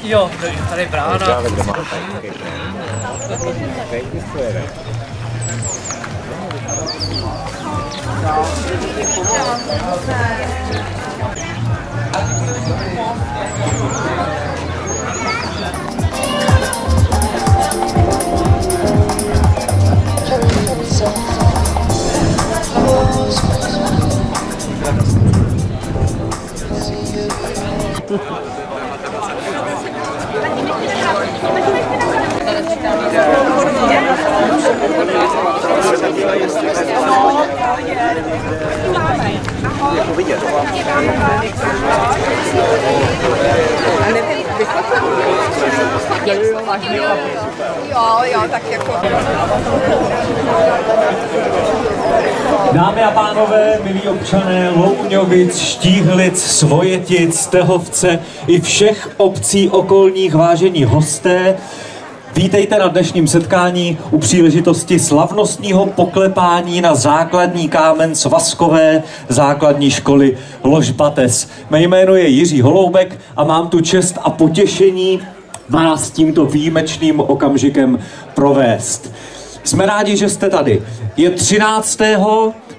Jo, tady je brána. Jo, tak jako... Dámy a pánové, milí občané Louňovic, Štíhlic, Svojetic, Tehovce i všech obcí okolních, vážení hosté, vítejte na dnešním setkání u příležitosti slavnostního poklepání na základní kámen svazkové základní školy Ložbates. Mé jméno je Jiří Holoubek a mám tu čest a potěšení vás tímto výjimečným okamžikem provést. Jsme rádi, že jste tady. Je 13.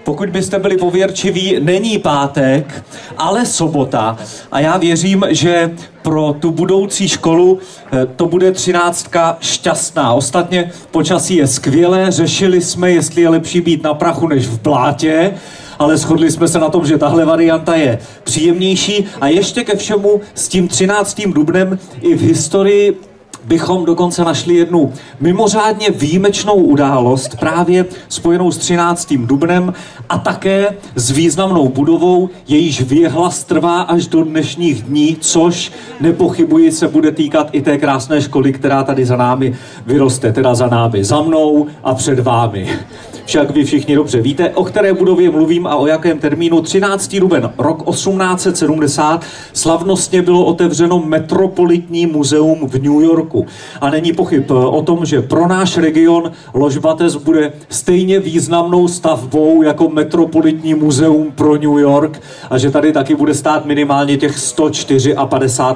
Pokud byste byli pověrčiví, není pátek, ale sobota. A já věřím, že pro tu budoucí školu to bude 13. šťastná. Ostatně počasí je skvělé, řešili jsme, jestli je lepší být na prachu než v blátě, ale shodli jsme se na tom, že tahle varianta je příjemnější. A ještě ke všemu s tím 13. dubnem i v historii bychom dokonce našli jednu mimořádně výjimečnou událost právě spojenou s 13. dubnem a také s významnou budovou, jejíž věhlas trvá až do dnešních dní, což nepochybuji se bude týkat i té krásné školy, která tady za námi vyroste, teda za námi, za mnou a před vámi. Však vy všichni dobře víte, o které budově mluvím a o jakém termínu. 13. duben, rok 1870, slavnostně bylo otevřeno Metropolitní muzeum v New Yorku. A není pochyb o tom, že pro náš region Ložbates bude stejně významnou stavbou jako Metropolitní muzeum pro New York a že tady taky bude stát minimálně těch 154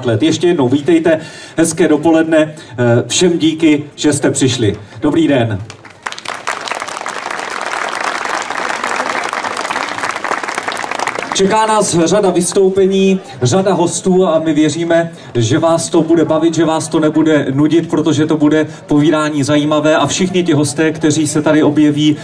let. Ještě jednou vítejte, hezké dopoledne, všem díky, že jste přišli. Dobrý den. Čeká nás řada vystoupení, řada hostů a my věříme, že vás to bude bavit, že vás to nebude nudit, protože to bude povídání zajímavé a všichni ti hosté, kteří se tady objeví,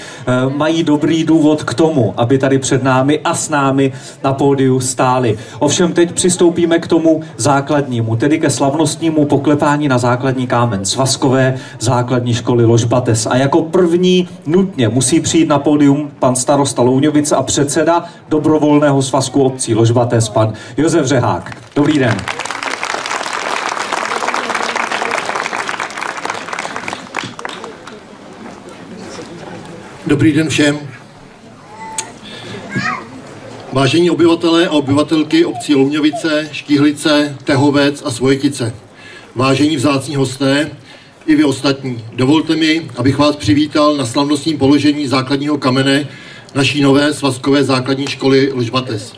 mají dobrý důvod k tomu, aby tady před námi a s námi na pódiu stáli. Ovšem teď přistoupíme k tomu základnímu, tedy ke slavnostnímu poklepání na základní kámen svazkové základní školy Ložbates. A jako první nutně musí přijít na pódium pan starosta Louňovic a předseda dobrovolného svazku obcí Ložbates, pan Josef Řehák. Dobrý den. Dobrý den všem. Vážení obyvatelé a obyvatelky obcí Louňovice, Štíhlice, Tehovec a Svojetice. Vážení vzácní hosté, i vy ostatní. Dovolte mi, abych vás přivítal na slavnostním položení základního kamene naší nové svazkové základní školy Ložbates.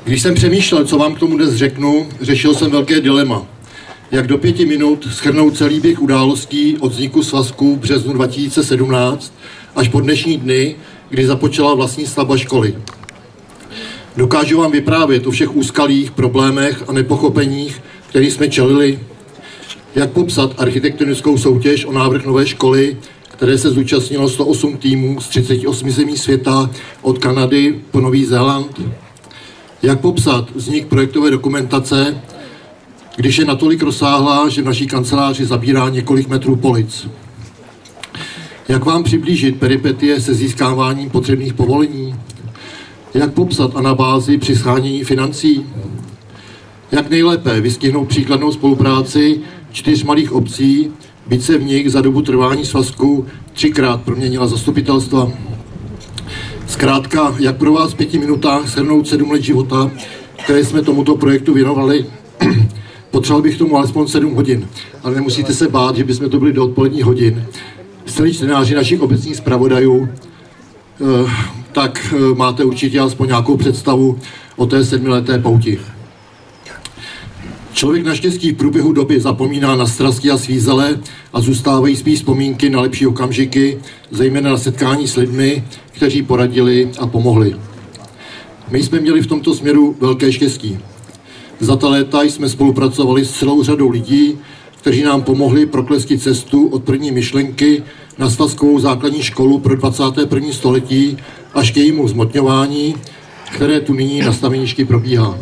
Když jsem přemýšlel, co vám k tomu dnes řeknu, řešil jsem velké dilema. Jak do 5 minut shrnout celý běh událostí od vzniku svazku v březnu 2017 až po dnešní dny, kdy započala vlastní stavba školy. Dokážu vám vyprávět o všech úskalích, problémech a nepochopeních, kterým jsme čelili, jak popsat architektonickou soutěž o návrh nové školy, které se zúčastnilo 108 týmů z 38 zemí světa od Kanady po Nový Zéland. Jak popsat vznik projektové dokumentace, když je natolik rozsáhlá, že v naší kanceláři zabírá několik metrů polic. Jak vám přiblížit peripetie se získáváním potřebných povolení? Jak popsat anabázi při shánění financí? Jak nejlépe vystihnout příkladnou spolupráci 4 malých obcí, byť se v nich za dobu trvání svazku 3krát proměnila zastupitelstva. Zkrátka, jak pro vás v 5 minutách shrnout 7 let života, které jsme tomuto projektu věnovali. Potřeboval bych tomu alespoň 7 hodin, ale nemusíte se bát, že bychom to byli do odpoledních hodin. Celí čtenáři našich obecních zpravodajů, tak máte určitě alespoň nějakou představu o té 7leté pouti. Člověk naštěstí v průběhu doby zapomíná na strasti a svízele a zůstávají spíš vzpomínky na lepší okamžiky, zejména na setkání s lidmi, kteří poradili a pomohli. My jsme měli v tomto směru velké štěstí. Za ta léta jsme spolupracovali s celou řadou lidí, kteří nám pomohli proklestit cestu od první myšlenky na svazkovou základní školu pro 21. století až k jejímu zmotňování, které tu nyní na staveništi probíhá.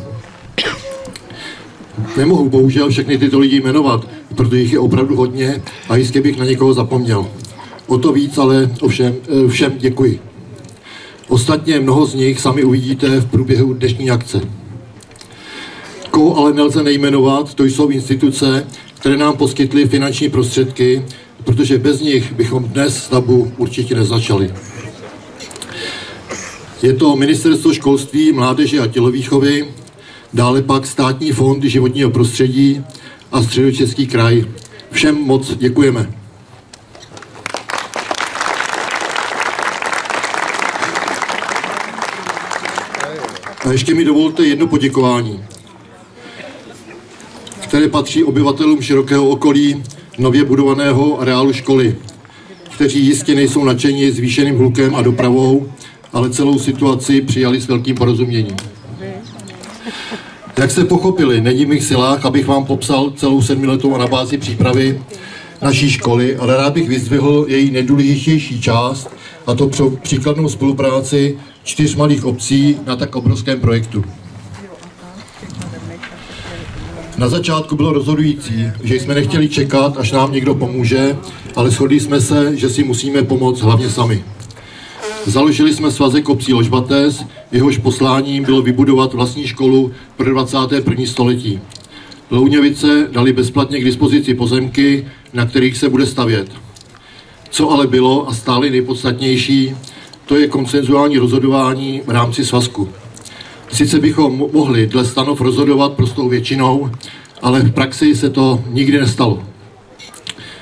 Nemohu bohužel všechny tyto lidi jmenovat, protože jich je opravdu hodně a jistě bych na někoho zapomněl. O to víc ale všem děkuji. Ostatně mnoho z nich sami uvidíte v průběhu dnešní akce. Koho ale nelze nejmenovat, to jsou instituce, které nám poskytly finanční prostředky, protože bez nich bychom dnes stavbu určitě nezačali. Je to Ministerstvo školství, mládeže a tělovýchovy, dále pak Státní fond životního prostředí a Středočeský kraj. Všem moc děkujeme. A ještě mi dovolte jedno poděkování, které patří obyvatelům širokého okolí nově budovaného areálu školy, kteří jistě nejsou nadšeni zvýšeným hlukem a dopravou, ale celou situaci přijali s velkým porozuměním. Jak jste pochopili, není v mých silách, abych vám popsal celou 7letou anabázi přípravy naší školy, ale rád bych vyzdvihl její nejdůležitější část, a to příkladnou spolupráci 4 malých obcí na tak obrovském projektu. Na začátku bylo rozhodující, že jsme nechtěli čekat, až nám někdo pomůže, ale shodli jsme se, že si musíme pomoct hlavně sami. Založili jsme svazek obcí Ložbates, jehož posláním bylo vybudovat vlastní školu pro 21. století. Louňovice dali bezplatně k dispozici pozemky, na kterých se bude stavět. Co ale bylo a stále nejpodstatnější, to je konsenzuální rozhodování v rámci svazku. Sice bychom mohli dle stanov rozhodovat prostou většinou, ale v praxi se to nikdy nestalo.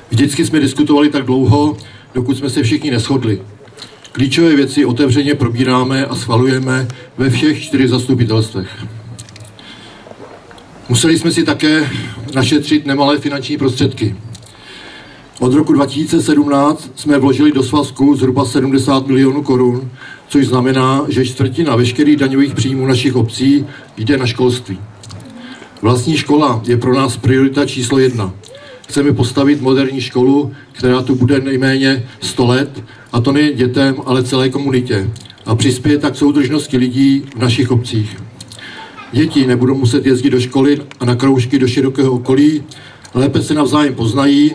Vždycky jsme diskutovali tak dlouho, dokud jsme se všichni neshodli. Klíčové věci otevřeně probíráme a schvalujeme ve všech 4 zastupitelstvech. Museli jsme si také našetřit nemalé finanční prostředky. Od roku 2017 jsme vložili do svazku zhruba 70 milionů korun, což znamená, že 1/4 veškerých daňových příjmů našich obcí jde na školství. Vlastní škola je pro nás priorita číslo 1. Chceme postavit moderní školu, která tu bude nejméně 100 let, a to nejen dětem, ale celé komunitě, a přispěje tak soudržnosti lidí v našich obcích. Děti nebudou muset jezdit do školy a na kroužky do širokého okolí, lépe se navzájem poznají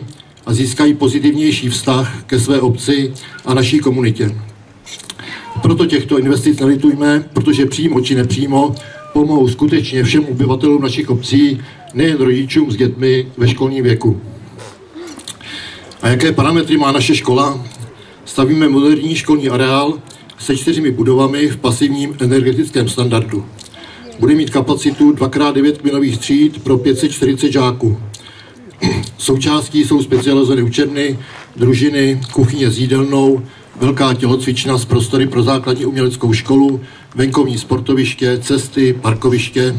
a získají pozitivnější vztah ke své obci a naší komunitě. Proto těchto investic nelitujme, protože přímo či nepřímo pomohou skutečně všem obyvatelům našich obcí, nejen rodičům s dětmi ve školním věku. A jaké parametry má naše škola? Stavíme moderní školní areál se 4 budovami v pasivním energetickém standardu. Bude mít kapacitu 2x9 kmenových tříd pro 540 žáků. Součástí jsou specializované učebny, družiny, kuchyně s jídelnou, velká tělocvična s prostory pro základní uměleckou školu, venkovní sportoviště, cesty, parkoviště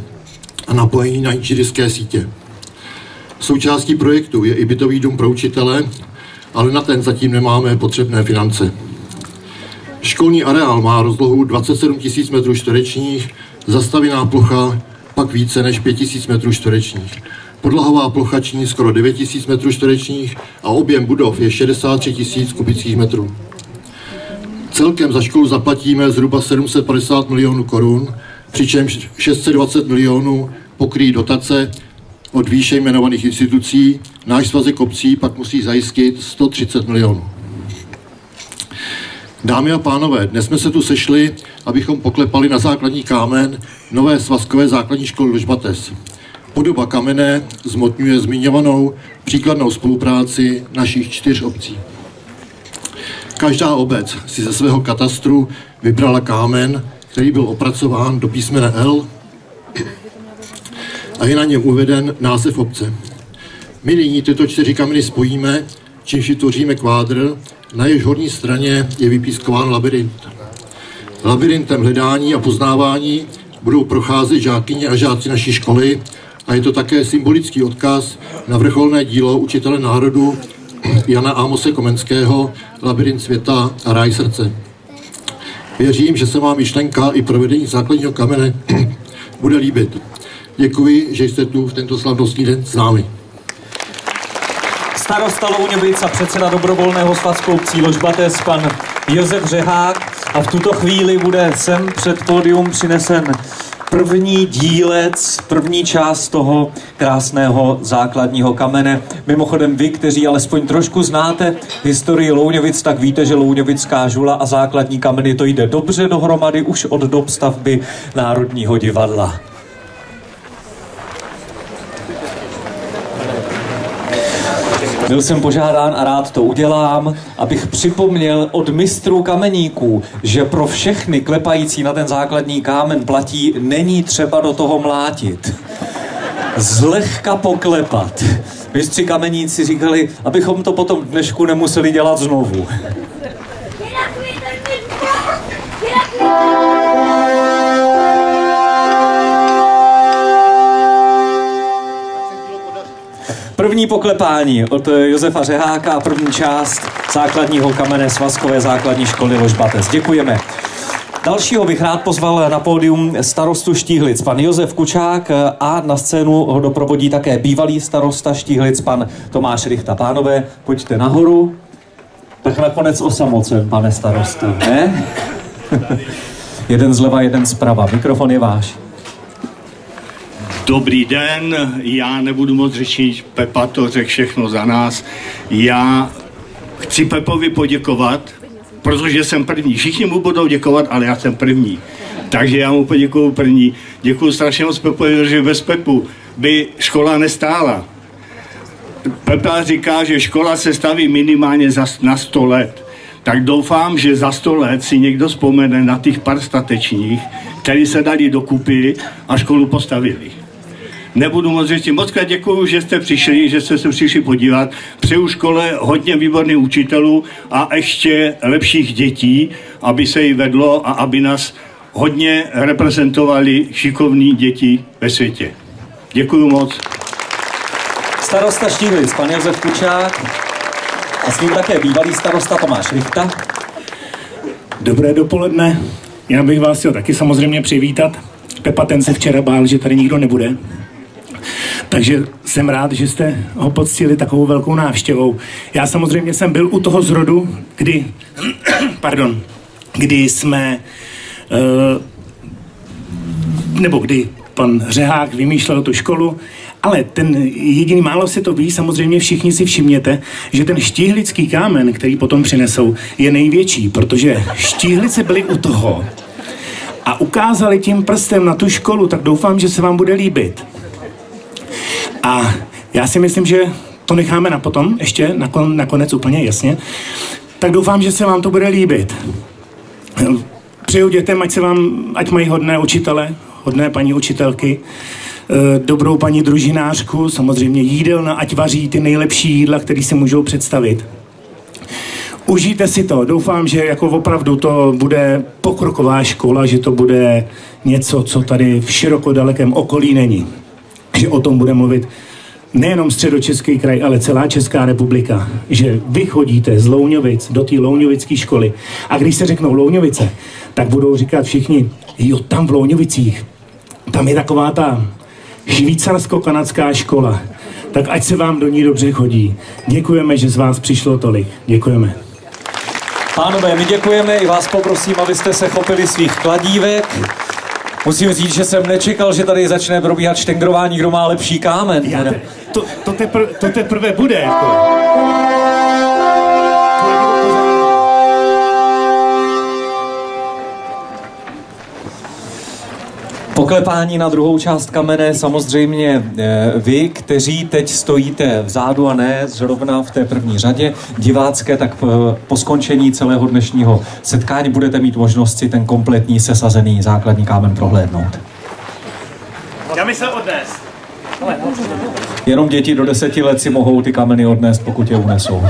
a napojení na inženýrské sítě. Součástí projektu je i bytový dům pro učitele, ale na ten zatím nemáme potřebné finance. Školní areál má rozlohu 27 000 m2, zastavěná plocha pak více než 5 000 m2. Podlahová plocha činí skoro 9 000 m2 a objem budov je 63 000 kubických metrů. Celkem za školu zaplatíme zhruba 750 milionů korun, přičemž 620 milionů pokryjí dotace od výše jmenovaných institucí, náš svazek obcí pak musí zajistit 130 milionů. Dámy a pánové, dnes jsme se tu sešli, abychom poklepali na základní kámen nové svazkové základní školy Ložbates. Podoba kamene zmotňuje zmiňovanou příkladnou spolupráci našich 4 obcí. Každá obec si ze svého katastru vybrala kámen, který byl opracován do písmene L a je na něm uveden název obce. My nyní tyto 4 kameny spojíme, čímž vytvoříme kvádr, na jehož horní straně je vypískován labyrint. Labyrintem hledání a poznávání budou procházet žákyně a žáci naší školy a je to také symbolický odkaz na vrcholné dílo učitele národu Jana Amose Komenského Labyrint světa a ráj srdce. Věřím, že se vám myšlenka i provedení základního kamene bude líbit. Děkuji, že jste tu v tento slavnostní den s námi. Starosta Louňovic a předseda dobrovolného svazku obcí Ložbatec, pan Josef Řehák, a v tuto chvíli bude sem před pódium přinesen první dílec, první část toho krásného základního kamene. Mimochodem vy, kteří alespoň trošku znáte historii Louňovic, tak víte, že Louňovická žula a základní kameny to jde dobře dohromady už od dob stavby Národního divadla. Byl jsem požádán a rád to udělám, abych připomněl od mistrů kameníků, že pro všechny klepající na ten základní kámen platí, není třeba do toho mlátit. Zlehka poklepat. Mistři kameníci říkali, abychom to potom dnešku nemuseli dělat znovu. První poklepání od Josefa Řeháka a první část základního kamene Svazkové základní školy Ložbatec. Děkujeme. Dalšího bych rád pozval na pódium starostu Štíhlic, pan Josef Kučák, a na scénu ho doprovodí také bývalý starosta Štíhlic, pan Tomáš Richta. Pánové, pojďte nahoru. Tak nakonec osamocen, pane starosto, ne? Jeden zleva, jeden zprava. Mikrofon je váš. Dobrý den, já nebudu moc řečit, Pepa to řekl všechno za nás. Já chci Pepovi poděkovat, protože jsem první. Všichni mu budou děkovat, ale já jsem první. Takže já mu poděkuju první. Děkuju strašně moc Pepovi, že bez Pepu by škola nestála. Pepa říká, že škola se staví minimálně na 100 let. Tak doufám, že za 100 let si někdo vzpomene na těch pár statečních, kteří se dali dokupy a školu postavili. Nebudu moc říct, moc krát děkuju, že jste přišli, že jste se přišli podívat. Přeju škole hodně výborných učitelů a ještě lepších dětí, aby se jí vedlo a aby nás hodně reprezentovali šikovní děti ve světě. Děkuju moc. Starosta Štíhlic, pan Josef Kučák, a s ním také bývalý starosta Tomáš Richta. Dobré dopoledne. Já bych vás chtěl taky samozřejmě přivítat. Pepa ten se včera bál, že tady nikdo nebude. Takže jsem rád, že jste ho poctili takovou velkou návštěvou. Já samozřejmě jsem byl u toho zrodu, kdy jsme, kdy pan Řehák vymýšlel tu školu, ale ten jediný málo se to ví, samozřejmě všichni si všimněte, že ten štíhlický kámen, který potom přinesou, je největší, protože Štíhlice byli u toho a ukázali tím prstem na tu školu, tak doufám, že se vám bude líbit. A já si myslím, že to necháme na potom, ještě nakonec úplně jasně. Tak doufám, že se vám to bude líbit. Přeju dětem, ať mají hodné učitele, hodné paní učitelky, dobrou paní družinářku, samozřejmě jídelna, ať vaří ty nejlepší jídla, které si můžou představit. Užijte si to, doufám, že jako opravdu to bude pokroková škola, že to bude něco, co tady v široko dalekém okolí není. Že o tom bude mluvit nejenom Středočeský kraj, ale celá Česká republika. Že vy chodíte z Louňovic do té louňovické školy a když se řeknou Louňovice, tak budou říkat všichni, jo, tam v Louňovicích, tam je taková ta švýcarsko-kanadská škola. Tak ať se vám do ní dobře chodí. Děkujeme, že z vás přišlo tolik. Děkujeme. Pánové, my děkujeme, i vás poprosím, abyste se chopili svých kladívek. Musím říct, že jsem nečekal, že tady začne probíhat štengrování, kdo má lepší kámen. To teprve bude. Jako. Poklepání na druhou část kamene, samozřejmě vy, kteří teď stojíte vzadu a ne zrovna v té první řadě divácké, tak po skončení celého dnešního setkání budete mít možnost si ten kompletní sesazený základní kámen prohlédnout. Já myslel odnést. Jenom děti do 10 let si mohou ty kameny odnést, pokud je unesou.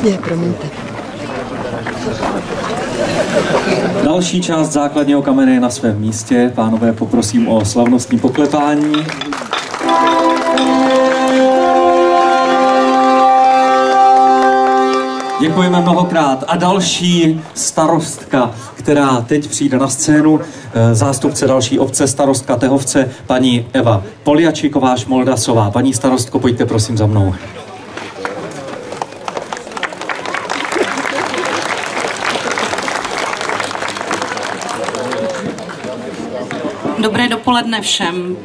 Ne, promiňte. Další část základního kamene je na svém místě. Pánové, poprosím o slavnostní poklepání. Děkujeme mnohokrát. A další starostka, která teď přijde na scénu, zástupce další obce, starostka Tehovce, paní Eva Poljačíková-Šmoldasová. Paní starostko, pojďte prosím za mnou. Dobré dopoledne všem.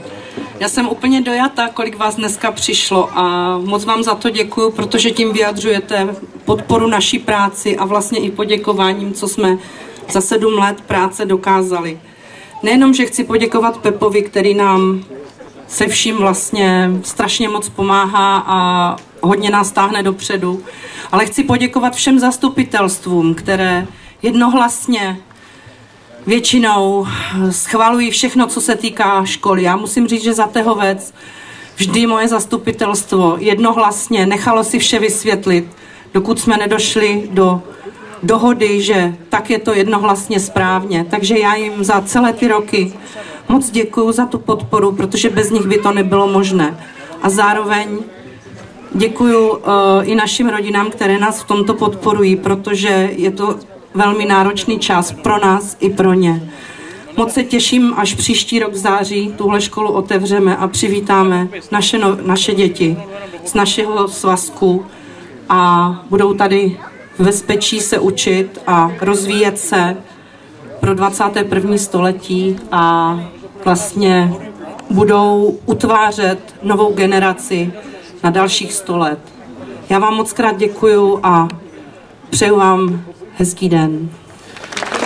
Já jsem úplně dojata, kolik vás dneska přišlo a moc vám za to děkuju, protože tím vyjadřujete podporu naší práci a vlastně i poděkováním, co jsme za 7 let práce dokázali. Nejenom, že chci poděkovat Pepovi, který nám se vším vlastně strašně moc pomáhá a hodně nás táhne dopředu, ale chci poděkovat všem zastupitelstvům, které jednohlasně většinou schvalují všechno, co se týká školy. Já musím říct, že za Tehovec vždy moje zastupitelstvo jednohlasně nechalo si vše vysvětlit, dokud jsme nedošli do dohody, že tak je to jednohlasně správně. Takže já jim za celé ty roky moc děkuju za tu podporu, protože bez nich by to nebylo možné. A zároveň děkuju i našim rodinám, které nás v tomto podporují, protože je to velmi náročný čas pro nás i pro ně. Moc se těším, až příští rok v září tuhle školu otevřeme a přivítáme naše děti z našeho svazku a budou tady v bezpečí se učit a rozvíjet se pro 21. století a vlastně budou utvářet novou generaci na dalších 100 let. Já vám moc krát děkuju a přeju vám hezký den.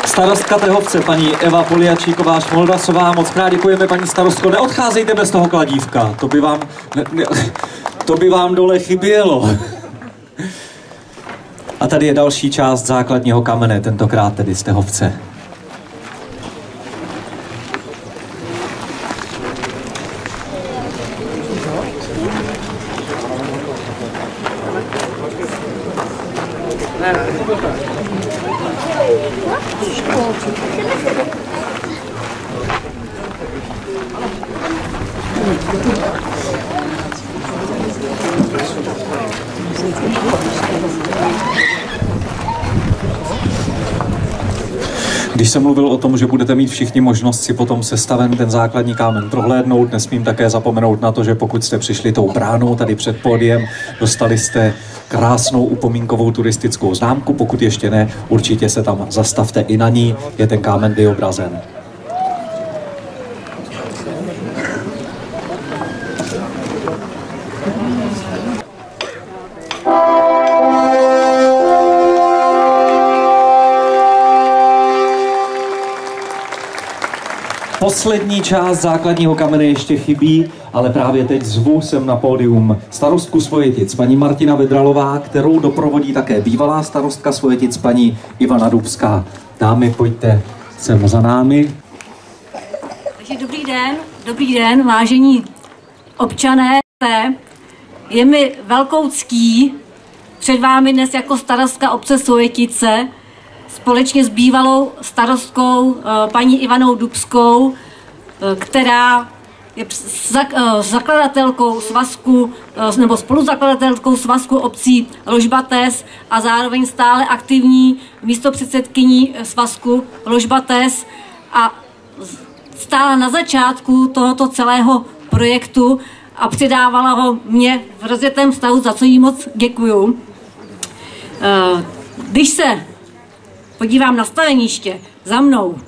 Starostka Tehovce, paní Eva Poljačíková-Šmoldasová, moc krát děkujeme, paní starostko. Neodcházejte bez toho kladívka, to by vám dole chybělo. A tady je další část základního kamene, tentokrát tedy z Tehovce. Když jsem mluvil o tom, že budete mít všichni možnost si potom sestaven ten základní kámen prohlédnout, nesmím také zapomenout na to, že pokud jste přišli tou bránou tady před pódiem, dostali jste krásnou upomínkovou turistickou známku, pokud ještě ne, určitě se tam zastavte i na ní, je ten kámen vyobrazen. Poslední část základního kamene ještě chybí, ale právě teď zvu sem na pódium starostku Svojetic, paní Martina Vedralová, kterou doprovodí také bývalá starostka Svojetic, paní Ivana Dubská. Dámy, pojďte sem za námi. Takže dobrý den, vážení občané. Je mi velkou ctí před vámi dnes jako starostka obce Svojetice společně s bývalou starostkou paní Ivanou Dubskou, která je zakladatelkou svazku nebo spoluzakladatelkou svazku obcí Ložbates a zároveň stále aktivní místopředsedkyní svazku Ložbates a stála na začátku tohoto celého projektu a předávala ho mě v rozjetém stavu, za co jí moc děkuju. Když se podívám na staveniště za mnou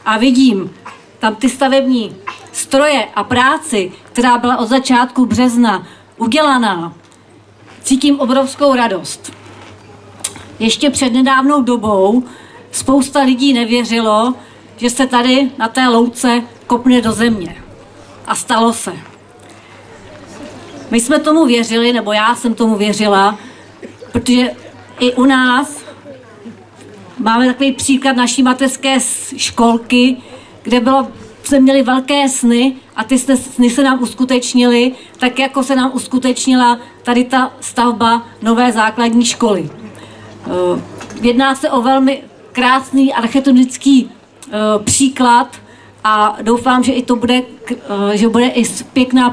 a vidím tam ty stavební stroje a práci, která byla od začátku března udělaná, cítím obrovskou radost. Ještě před nedávnou dobou spousta lidí nevěřilo, že se tady na té louce kopne do země. A stalo se. My jsme tomu věřili, nebo já jsem tomu věřila, protože i u nás máme takový příklad naší mateřské školky, kde bylo jsme měli velké sny a ty sny se nám uskutečnily, tak jako se nám uskutečnila tady ta stavba nové základní školy. Jedná se o velmi krásný architektonický příklad a doufám, že i to bude, že bude i pěkná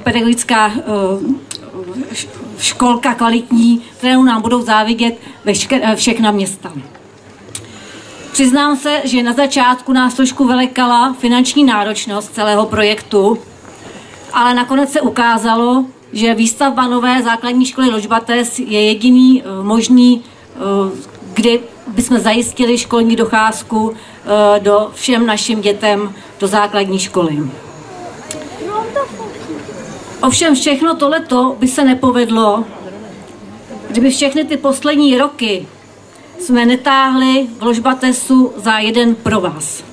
pedagogická školka kvalitní, kterou nám budou závidět všechna města. Přiznám se, že na začátku nás trošku velekala finanční náročnost celého projektu, ale nakonec se ukázalo, že výstavba nové základní školy Ložbates je jediný možný, kdy bychom zajistili školní docházku do všem našim dětem do základní školy. Ovšem všechno tohleto by se nepovedlo, kdyby všechny ty poslední roky jsme netáhli v Ložbatesu za jeden provaz.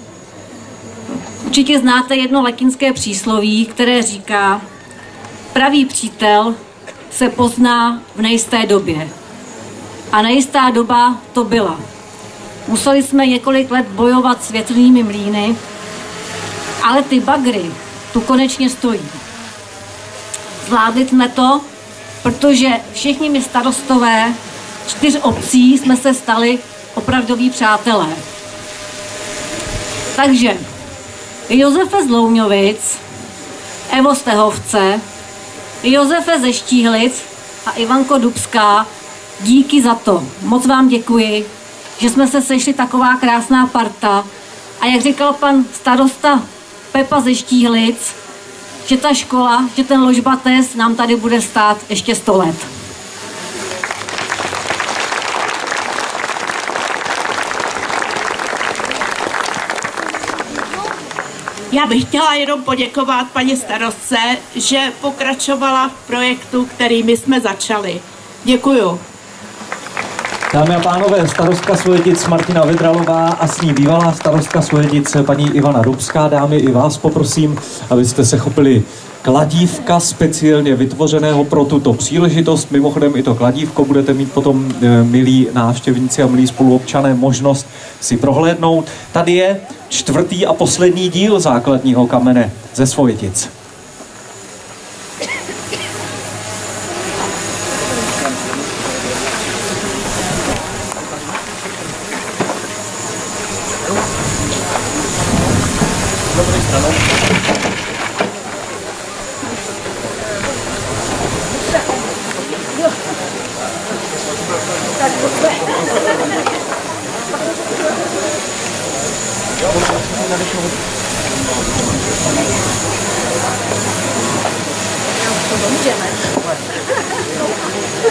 Určitě znáte jedno latinské přísloví, které říká: pravý přítel se pozná v nejisté době. A nejistá doba to byla. Museli jsme několik let bojovat s větrnými mlýny, ale ty bagry tu konečně stojí. Zvládli jsme to, protože všichni my starostové 4 obcí jsme se stali opravdoví přátelé. Takže Josefe z Louňovic, Evo z Tehovce, Josefe ze Štíhlic a Ivanko Dubská, díky za to. Moc vám děkuji, že jsme se sešli taková krásná parta. A jak říkal pan starosta Pepa ze Štíhlic, že ta škola, že ten Ložbates nám tady bude stát ještě 100 let. Já bych chtěla jenom poděkovat paní starostce, že pokračovala v projektu, který my jsme začali. Děkuju. Dámy a pánové, starostka Svojetic Martina Vydralová a s ní bývalá starostka Svojetic paní Ivana Dubská. Dámy, i vás poprosím, abyste se chopili kladívka speciálně vytvořeného pro tuto příležitost. Mimochodem i to kladívko budete mít potom, milí návštěvníci a milí spoluobčané, možnost si prohlédnout. Tady je 4. a poslední díl základního kamene ze Svojetic.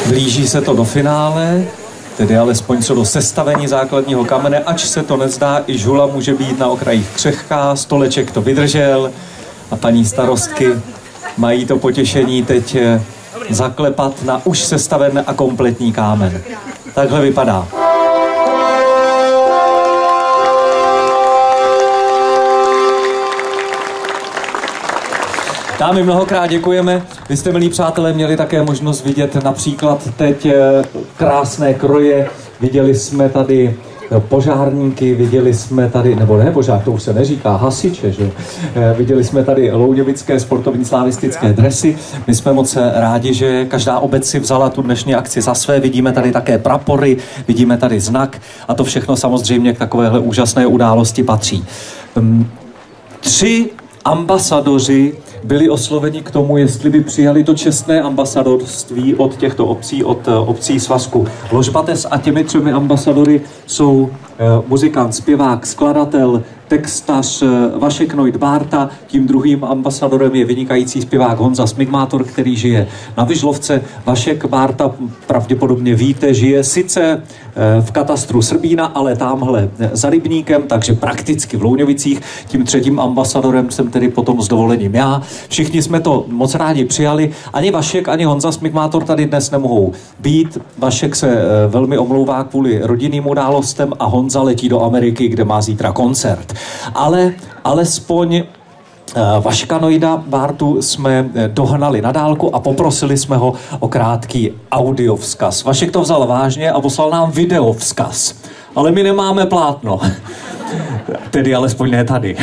Blíží se to do finále, tedy alespoň co do sestavení základního kamene, ač se to nezdá, i žula může být na okrajích křehká, stoleček to vydržel a paní starostky mají to potěšení teď zaklepat na už sestaven a kompletní kámen. Takhle vypadá. Dámy, mnohokrát děkujeme. Vy jste, milí přátelé, měli také možnost vidět například teď krásné kroje. Viděli jsme tady požárníky, viděli jsme tady, nebo ne požár, to už se neříká, hasiče, že? Viděli jsme tady louňovické sportovní slavistické dresy. My jsme moc rádi, že každá obec si vzala tu dnešní akci za své. Vidíme tady také prapory, vidíme tady znak a to všechno samozřejmě k takovéhle úžasné události patří. 3 ambasadoři byli osloveni k tomu, jestli by přijali to čestné ambasadorství od těchto obcí, od obcí svazku Ložbates, a těmi 3 ambasadory jsou muzikant, zpěvák, skladatel, textař Vašek Noit Bárta, tím druhým ambasadorem je vynikající zpěvák Honza Smigmátor, který žije na Vyžlovce. Vašek Bárta, pravděpodobně víte, žije sice v katastru Srbína, ale tamhle za rybníkem, takže prakticky v Louňovicích. Tím 3. ambasadorem jsem tedy potom s dovolením já. Všichni jsme to moc rádi přijali. Ani Vašek, ani Honza Smigmátor tady dnes nemohou být. Vašek se velmi omlouvá kvůli rodinným událostem a Honza letí do Ameriky, kde má zítra koncert. Ale alespoň Vaška Noida Bártu jsme dohnali na dálku a poprosili jsme ho o krátký audiovzkaz. Vašek to vzal vážně a poslal nám videovzkaz. Ale my nemáme plátno. Tedy alespoň ne tady.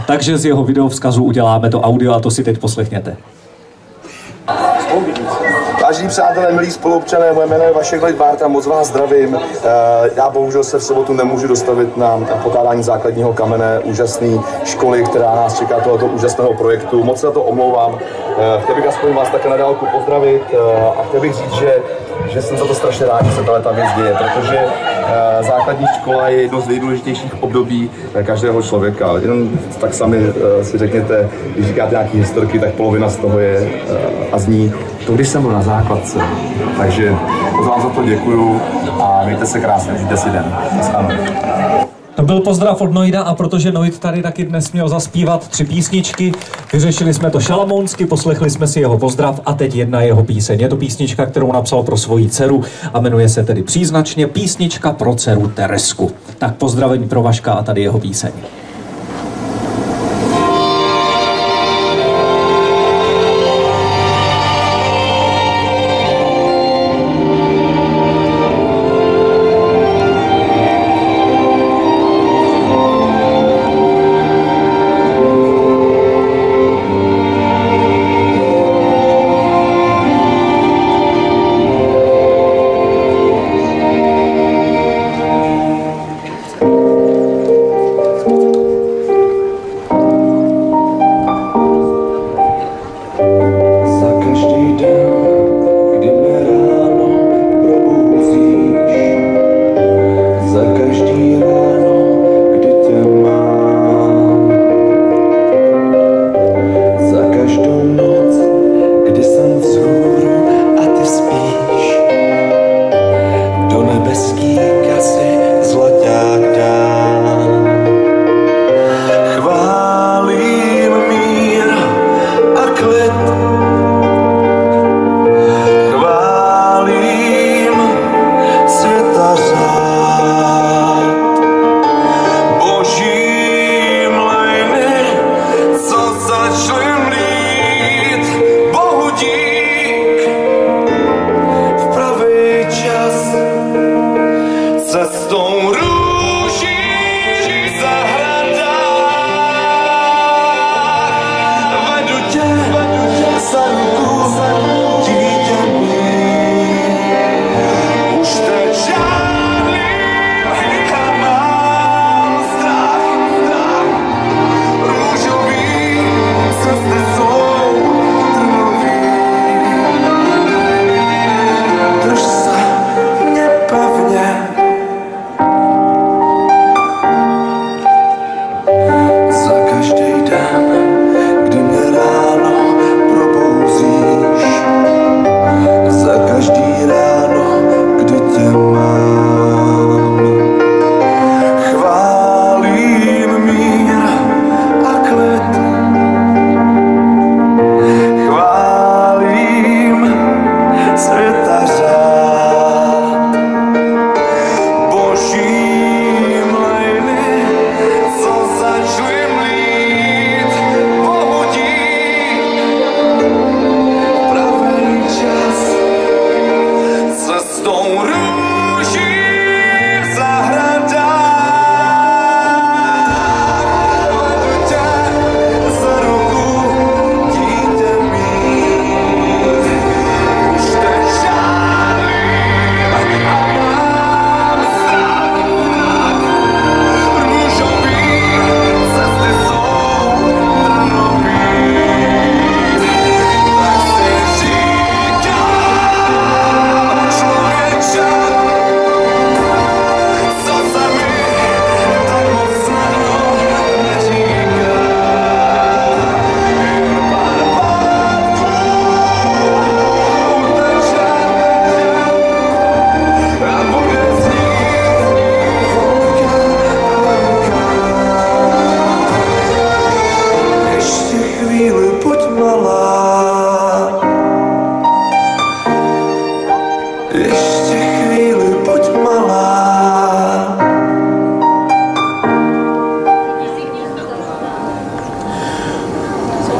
Takže z jeho videovzkazu uděláme to audio a to si teď poslechněte. Vážení přátelé, milí spoluobčané, moje jméno je Vašek Lidbárta, moc vás zdravím. Já bohužel se v sobotu nemůžu dostavit na pokládání základního kamene úžasné školy, která nás čeká tohoto úžasného projektu. Moc se za to omlouvám. Chtěl bych aspoň vás také na dálku pozdravit a chtěl bych říct, že jsem za to strašně rád, že se ta věc děje, protože základní škola je jedno z nejdůležitějších období každého člověka. Jenom tak sami si řekněte, když říkáte nějaké historky, tak polovina z toho je a zní to, když jsem byl na základce. Takže vám za to děkuju a mějte se krásně, užijte si den. To byl pozdrav od Noida a protože Noid tady taky dnes měl zaspívat 3 písničky, vyřešili jsme to šalamounsky, poslechli jsme si jeho pozdrav a teď jedna jeho píseň. Je to písnička, kterou napsal pro svoji dceru a jmenuje se tedy příznačně Písnička pro dceru Teresku. Tak pozdravení pro Vaška a tady jeho píseň.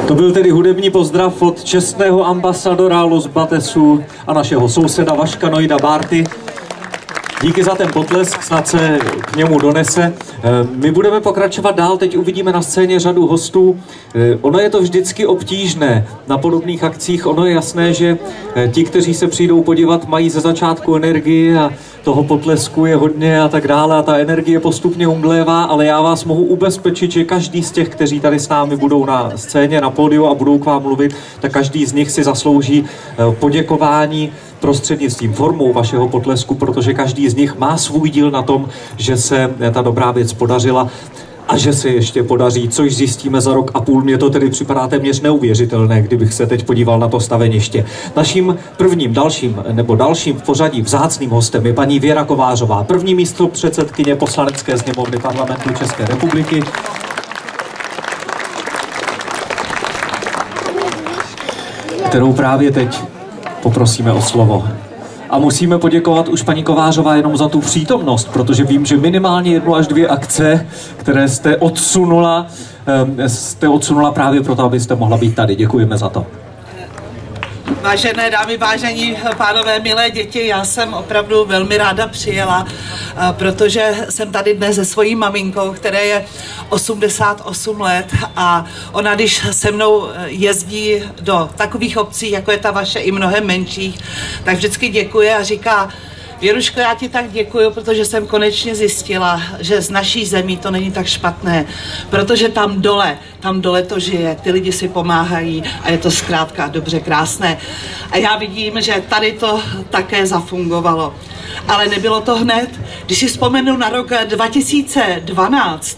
To byl tedy hudební pozdrav od čestného ambasadora Los Batesu a našeho souseda Vaška Noida Bárty. Díky za ten potlesk, snad se k němu donese. My budeme pokračovat dál, teď uvidíme na scéně řadu hostů. Ono je to vždycky obtížné na podobných akcích, ono je jasné, že ti, kteří se přijdou podívat, mají ze začátku energii a toho potlesku je hodně a tak dále a ta energie postupně umdlévá, ale já vás mohu ubezpečit, že každý z těch, kteří tady s námi budou na scéně, na pódiu a budou k vám mluvit, tak každý z nich si zaslouží poděkování prostřednictvím formou vašeho potlesku, protože každý z nich má svůj díl na tom, že se ta dobrá věc podařila a že se ještě podaří, což zjistíme za rok a půl. Mně to tedy připadá téměř neuvěřitelné, kdybych se teď podíval na to staveniště. Naším dalším v pořadí vzácným hostem je paní Věra Kovářová, první místopředsedkyně Poslanecké sněmovny Parlamentu České republiky. Kterou právě teď poprosíme o slovo. A musíme poděkovat už paní Kovářová jenom za tu přítomnost, protože vím, že minimálně 1 až 2 akce, které jste odsunula právě proto, abyste mohla být tady. Děkujeme za to. Vážené dámy, vážení pánové, milé děti, já jsem opravdu velmi ráda přijela, protože jsem tady dnes se svojí maminkou, které je 88 let a ona, když se mnou jezdí do takových obcí, jako je ta vaše i mnohem menších, tak vždycky děkuje a říká: Věruško, já ti tak děkuju, protože jsem konečně zjistila, že z naší zemí to není tak špatné, protože tam dole to žije, ty lidi si pomáhají a je to zkrátka dobře krásné. A já vidím, že tady to také zafungovalo. Ale nebylo to hned. Když si vzpomenu na rok 2012,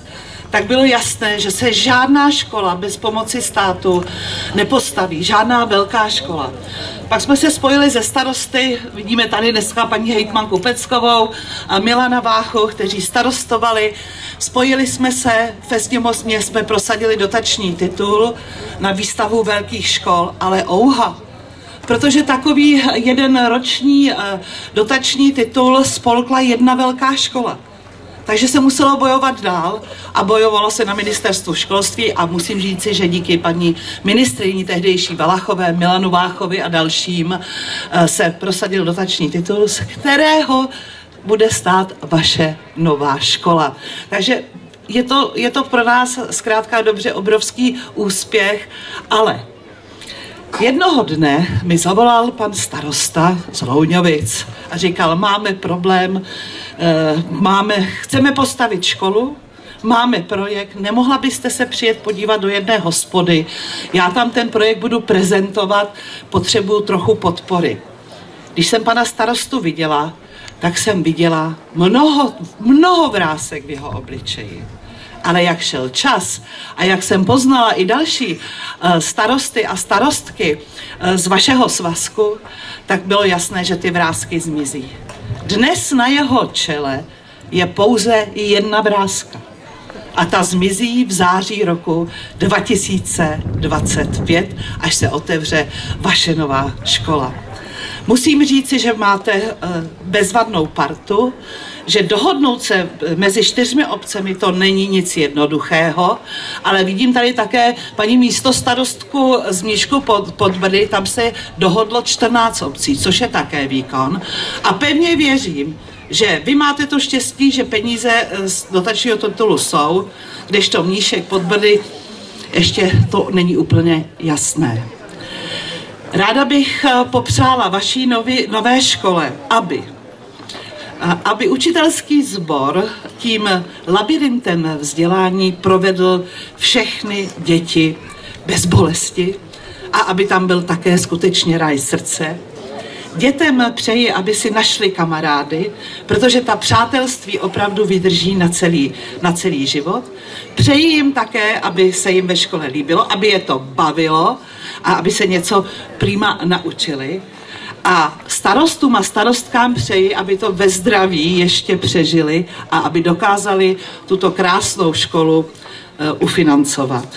tak bylo jasné, že se žádná škola bez pomoci státu nepostaví, žádná velká škola. Pak jsme se spojili se starosty, vidíme tady dneska paní hejtmanku Peckovou a Milana Váchu, kteří starostovali. Spojili jsme se, ve Sněmovně jsme prosadili dotační titul na výstavu velkých škol, ale ouha, protože takový jeden roční dotační titul spolkla jedna velká škola. Takže se muselo bojovat dál a bojovalo se na ministerstvu školství a musím říci, že díky paní ministryni tehdejší Valachové, Milanu Váchovi a dalším se prosadil dotační titul, z kterého bude stát vaše nová škola. Takže je to pro nás zkrátka dobře obrovský úspěch, ale jednoho dne mi zavolal pan starosta z Louňovic a říkal: máme problém, chceme postavit školu, máme projekt, nemohla byste se přijet podívat do jedné hospody, já tam ten projekt budu prezentovat, potřebuju trochu podpory. Když jsem pana starostu viděla, tak jsem viděla mnoho vrásek v jeho obličeji. Ale jak šel čas a jak jsem poznala i další starosty a starostky z vašeho svazku, tak bylo jasné, že ty vrásky zmizí. Dnes na jeho čele je pouze jedna vrázka. A ta zmizí v září roku 2025, až se otevře vaše nová škola. Musím říci, že máte bezvadnou partu, že dohodnout se mezi 4 obcemi to není nic jednoduchého, ale vidím tady také paní místostarostku z Mníšku pod Brdy, tam se dohodlo 14 obcí, což je také výkon. A pevně věřím, že vy máte to štěstí, že peníze z dotačního titulu jsou, kdežto Mníšek pod Brdy ještě to není úplně jasné. Ráda bych popřála vaší nové škole, aby učitelský sbor tím labirintem vzdělání provedl všechny děti bez bolesti a aby tam byl také skutečně ráj srdce. Dětem přeji, aby si našli kamarády, protože ta přátelství opravdu vydrží na celý život. Přeji jim také, aby se jim ve škole líbilo, aby je to bavilo a aby se něco prima naučili. A starostům a starostkám přeji, aby to ve zdraví ještě přežili a aby dokázali tuto krásnou školu ufinancovat.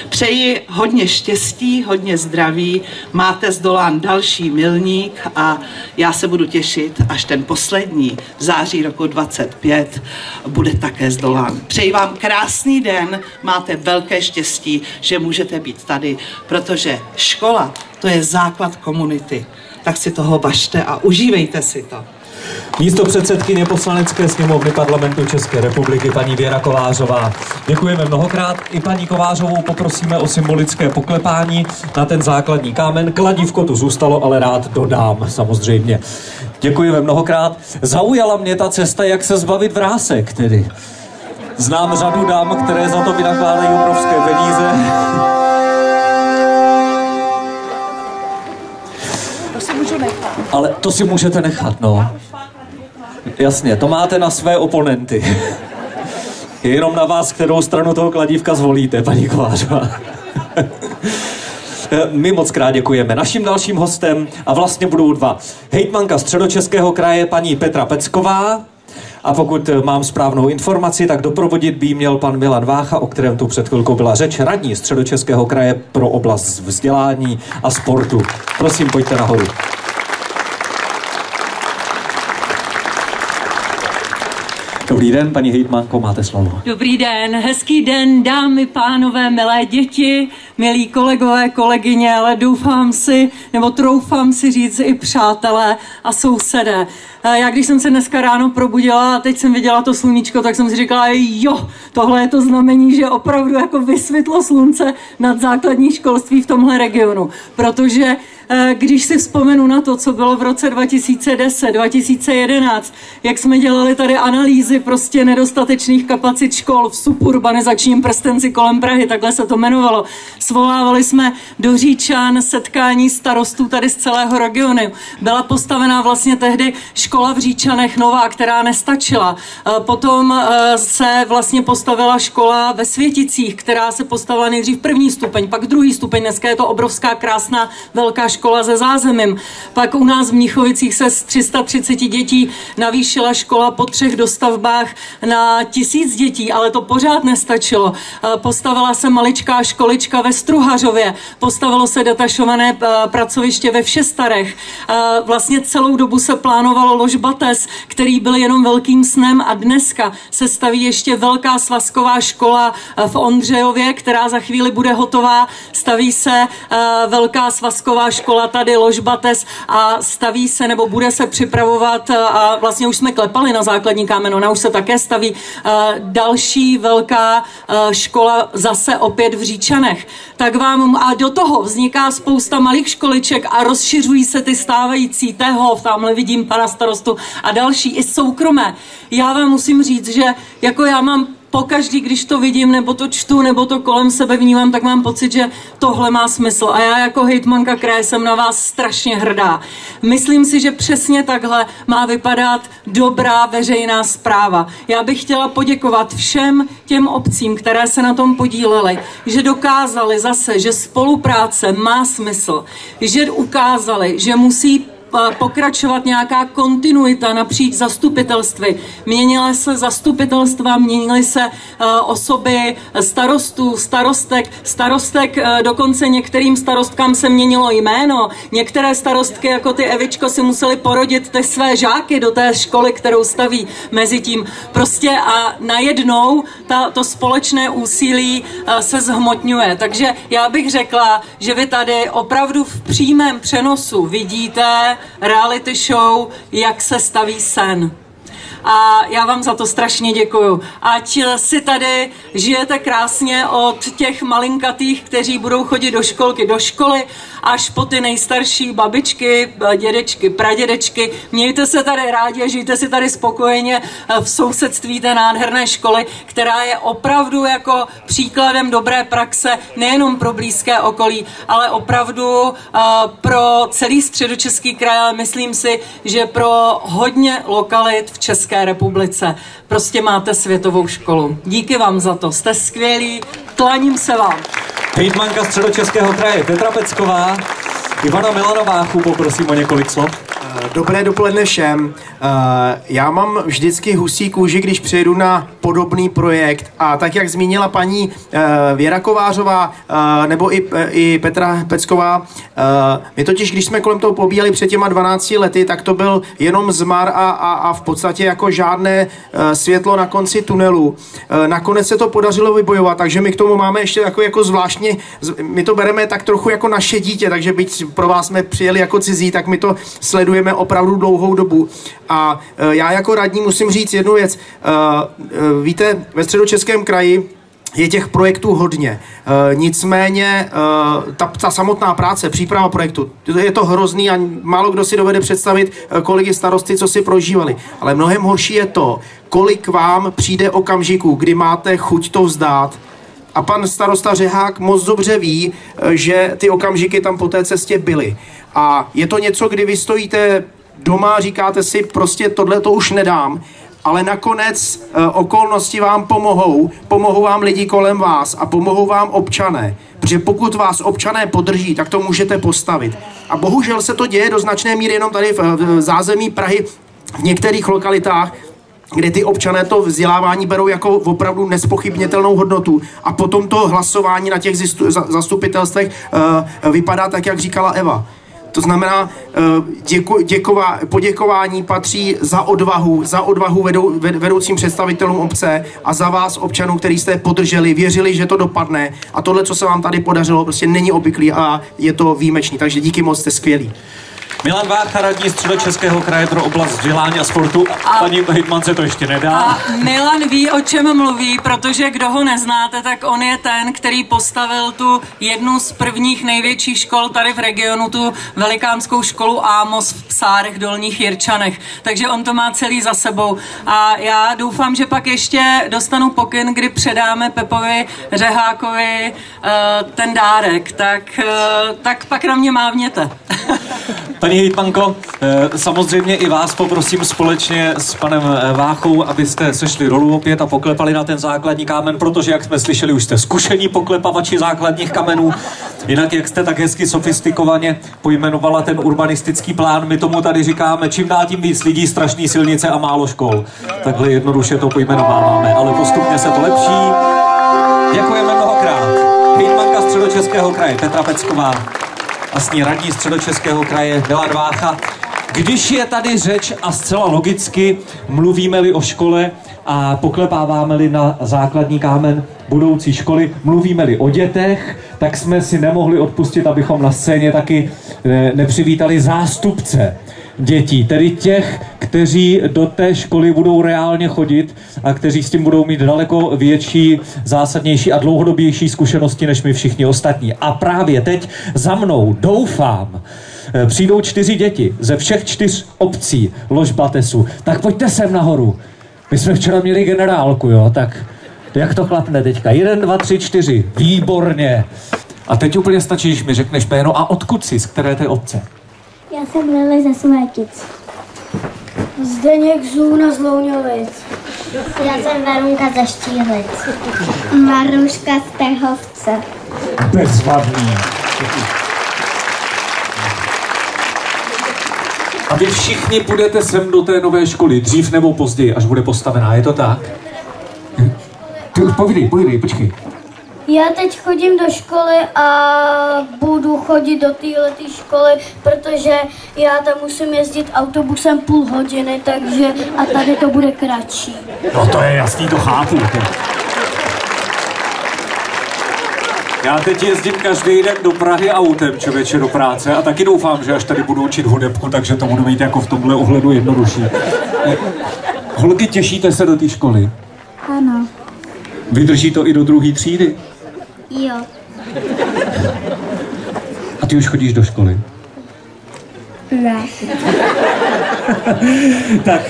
Přeji hodně štěstí, hodně zdraví, máte zdolán další milník a já se budu těšit, až ten poslední v září roku 2025 bude také zdolán. Přeji vám krásný den, máte velké štěstí, že můžete být tady, protože škola to je základ komunity. Tak si toho važte a užívejte si to. Místopředsedkyně Poslanecké sněmovny Parlamentu České republiky paní Věra Kovářová. Děkujeme mnohokrát. I paní Kovářovou poprosíme o symbolické poklepání na ten základní kámen. Kladívko tu zůstalo, ale rád dodám, samozřejmě. Děkujeme mnohokrát. Zaujala mě ta cesta, jak se zbavit vrásek, tedy. Znám řadu dám, které za to vynakládají obrovské peníze. To si můžu nechat. Ale to si můžete nechat, no. Jasně, to máte na své oponenty. Je jenom na vás, kterou stranu toho kladívka zvolíte, paní Kovářová. My moc krát děkujeme. Naším dalším hostem, a vlastně budou dva, hejtmanka Středočeského kraje paní Petra Pecková, a pokud mám správnou informaci, tak doprovodit by měl pan Milan Vácha, o kterém tu před chvilkou byla řeč, radní Středočeského kraje pro oblast vzdělání a sportu. Prosím, pojďte nahoru. Dobrý den, paní hejtmanko, máte slovo. Dobrý den, hezký den, dámy, pánové, milé děti, milí kolegové, kolegyně, ale doufám si, nebo troufám si říct i přátelé a sousedé. Já když jsem se dneska ráno probudila a teď jsem viděla to sluníčko, tak jsem si říkala, jo, tohle je to znamení, že opravdu jako vysvětlo slunce nad základní školství v tomhle regionu. Protože když si vzpomenu na to, co bylo v roce 2010, 2011, jak jsme dělali tady analýzy prostě nedostatečných kapacit škol v suburbanizačním prstenci kolem Prahy, takhle se to jmenovalo. Svolávali jsme do Říčan setkání starostů tady z celého regionu. Byla postavená vlastně tehdy škola v Říčanech nová, která nestačila. Potom se vlastně postavila škola ve Světicích, která se postavila nejdřív první stupeň, pak druhý stupeň. Dneska je to obrovská, krásná, velká škola se zázemím. Pak u nás v Mnichovicích se z 330 dětí navýšila škola po 3 dostavbách na 1000 dětí, ale to pořád nestačilo. Postavila se maličká školička ve Struhařově, postavilo se detašované pracoviště ve Všestarech. Vlastně celou dobu se plánovalo Ložbates, který byl jenom velkým snem, a dneska se staví ještě velká svazková škola v Ondřejově, která za chvíli bude hotová. Staví se velká svazková škola tady Ložbates a staví se, nebo bude se připravovat, a vlastně už jsme klepali na základní kámen, ona už se také staví, další velká škola zase opět v Říčanech. Tak vám a do toho vzniká spousta malých školiček a rozšiřují se ty stávající, Tehov, tamhle vidím pana starostu a další, i soukromé. Já vám musím říct, že jako já mám pokaždý, když to vidím, nebo to čtu, nebo to kolem sebe vnímám, tak mám pocit, že tohle má smysl. A já jako hejtmanka kraje jsem na vás strašně hrdá. Myslím si, že přesně takhle má vypadat dobrá veřejná správa. Já bych chtěla poděkovat všem těm obcím, které se na tom podílely, že dokázali zase, že spolupráce má smysl, že ukázali, že musí pokračovat nějaká kontinuita napříč zastupitelství. Měnila se zastupitelstva, měnily se osoby starostů, starostek, dokonce některým starostkám se měnilo jméno. Některé starostky, jako ty Evičko, si museli porodit ty své žáky do té školy, kterou staví mezi tím. Prostě a najednou to společné úsilí se zhmotňuje. Takže já bych řekla, že vy tady opravdu v přímém přenosu vidíte reality show, jak se staví sen. A já vám za to strašně děkuju. Ať si tady žijete krásně od těch malinkatých, kteří budou chodit do školky, do školy, až po ty nejstarší babičky, dědečky, pradědečky. Mějte se tady rádi a žijte si tady spokojeně v sousedství té nádherné školy, která je opravdu jako příkladem dobré praxe nejenom pro blízké okolí, ale opravdu pro celý Středočeský kraj, ale myslím si, že pro hodně lokalit v České republice. Prostě máte světovou školu. Díky vám za to. Jste skvělí. Klaním se vám. Hejtmanka Středočeského kraje Petra Pecková. Ivana Milanováchu poprosím o několik slov. Dobré dopoledne všem. Já mám vždycky husí kůži, když přijedu na podobný projekt, a tak, jak zmínila paní Věra Kovářová nebo i Petra Pecková, my totiž, když jsme kolem toho pobíjeli před těma 12 lety, tak to byl jenom zmar a v podstatě jako žádné světlo na konci tunelu. Nakonec se to podařilo vybojovat, takže my k tomu máme ještě jako zvláštně, my to bereme tak trochu jako naše dítě, takže byť pro vás jsme přijeli jako cizí, tak my to sledujeme pracujeme opravdu dlouhou dobu. A já jako radní musím říct jednu věc. Víte, ve Středočeském kraji je těch projektů hodně. Nicméně ta samotná práce, příprava projektu, je to hrozný a málo kdo si dovede představit, kolik je starosty, co si prožívali. Ale mnohem horší je to, kolik vám přijde okamžiků, kdy máte chuť to vzdát. A pan starosta Řehák moc dobře ví, že ty okamžiky tam po té cestě byly. A je to něco, kdy vy stojíte doma, říkáte si, prostě tohle to už nedám, ale nakonec okolnosti vám pomohou vám lidi kolem vás a pomohou vám občané. Protože pokud vás občané podrží, tak to můžete postavit. A bohužel se to děje do značné míry jenom tady v zázemí Prahy, v některých lokalitách, kde ty občané to vzdělávání berou jako opravdu nespochybnitelnou hodnotu a potom to hlasování na těch zastupitelstvech vypadá tak, jak říkala Eva. To znamená, poděkování patří za odvahu vedoucím představitelům obce a za vás, občanů, který jste podrželi, věřili, že to dopadne a tohle, co se vám tady podařilo, prostě není obvyklý a je to výjimečný, takže díky moc, jste skvělí. Milan Vácha, radní Středočeského kraje pro oblast vzdělání a sportu. Paní hejtmance to ještě nedá. A Milan ví, o čem mluví, protože kdo ho neznáte, tak on je ten, který postavil tu jednu z prvních největších škol tady v regionu, tu velikánskou školu Amos v Psárech, Dolních Jirčanech. Takže on to má celý za sebou. A já doufám, že pak ještě dostanu pokyn, kdy předáme Pepovi Řehákovi ten dárek. Tak pak na mě mávněte. Paní hejtmanko, samozřejmě i vás poprosím společně s panem Váchou, abyste sešli rolu opět a poklepali na ten základní kámen, protože, jak jsme slyšeli, už jste zkušení poklepavači základních kamenů. Jinak, jak jste tak hezky sofistikovaně pojmenovala ten urbanistický plán, my tomu tady říkáme čím dál tím víc lidí, strašný silnice a málo škol. Takhle jednoduše to pojmenováváme, ale postupně se to lepší. Děkujeme mnohokrát. Hejtmanka Středočeského kraje Petra Pecková a s ní radní Středočeského kraje Milan Vácha. Když je tady řeč a zcela logicky mluvíme-li o škole a poklepáváme-li na základní kámen budoucí školy, mluvíme-li o dětech, tak jsme si nemohli odpustit, abychom na scéně taky nepřivítali zástupce dětí, tedy těch, kteří do té školy budou reálně chodit a kteří s tím budou mít daleko větší, zásadnější a dlouhodobější zkušenosti než my všichni ostatní. A právě teď za mnou, doufám, přijdou 4 děti ze všech 4 obcí Lož-Batesu. Tak pojďte sem nahoru. My jsme včera měli generálku, jo, tak jak to chlapne teďka? 1, 2, 3, 4. Výborně. A teď úplně stačí, když mi řekneš jméno a odkud jsi, z které té obce? Já jsem Lili ze Světic. Zdeněk Zůna z Louňovic. Já jsem Verunka ze Štíhlic. Maruška z Tehovce. Bezvadný. A vy všichni půjdete sem do té nové školy, dřív nebo později, až bude postavená, je to tak? Ty už povídej, počkej. Já teď chodím do školy a budu chodit do této školy, protože já tam musím jezdit autobusem půl hodiny, takže a tady to bude kratší. No to je jasný, to chápu. Já teď jezdím každý den do Prahy autem, člověče, do práce a taky doufám, že až tady budu učit hudebku, takže to budu mít jako v tomhle ohledu jednodušší. Holky, těšíte se do té školy? Ano. Vydrží to i do 2. třídy? Jo. A ty už chodíš do školy? Ne. Tak,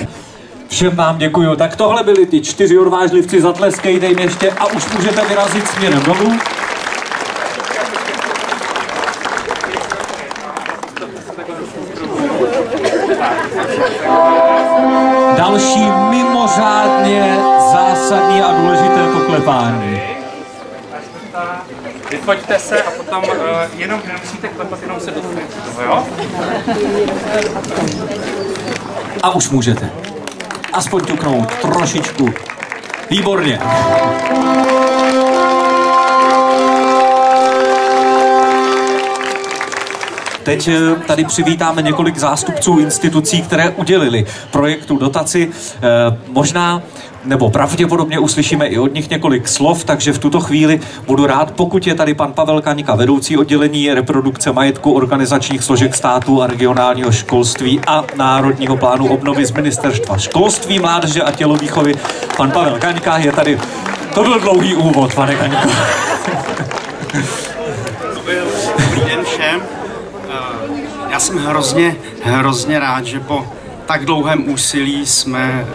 všem vám děkuju. Tak tohle byli ty 4 odvážlivci, zatleskejte jim ještě a už můžete vyrazit směrem dolů. Další mimořádně zásadní a důležité poklepání. Vyfoďte se a potom jenom nemusíte klepat, jenom se dostanete toho, jo? A už můžete. Aspoň ťuknout trošičku. Výborně. teď tady přivítáme několik zástupců institucí, které udělili projektu dotaci. Možná nebo pravděpodobně uslyšíme i od nich několik slov, takže v tuto chvíli budu rád, pokud je tady pan Pavel Kaňka, vedoucí oddělení reprodukce majetku organizačních složek státu a regionálního školství a Národního plánu obnovy z Ministerstva školství, mládeže a tělovýchovy. Pan Pavel Kaňka je tady. To byl dlouhý úvod, pane Kaňko. Dobrý den všem. Já jsem hrozně rád, že po tak dlouhém úsilí jsme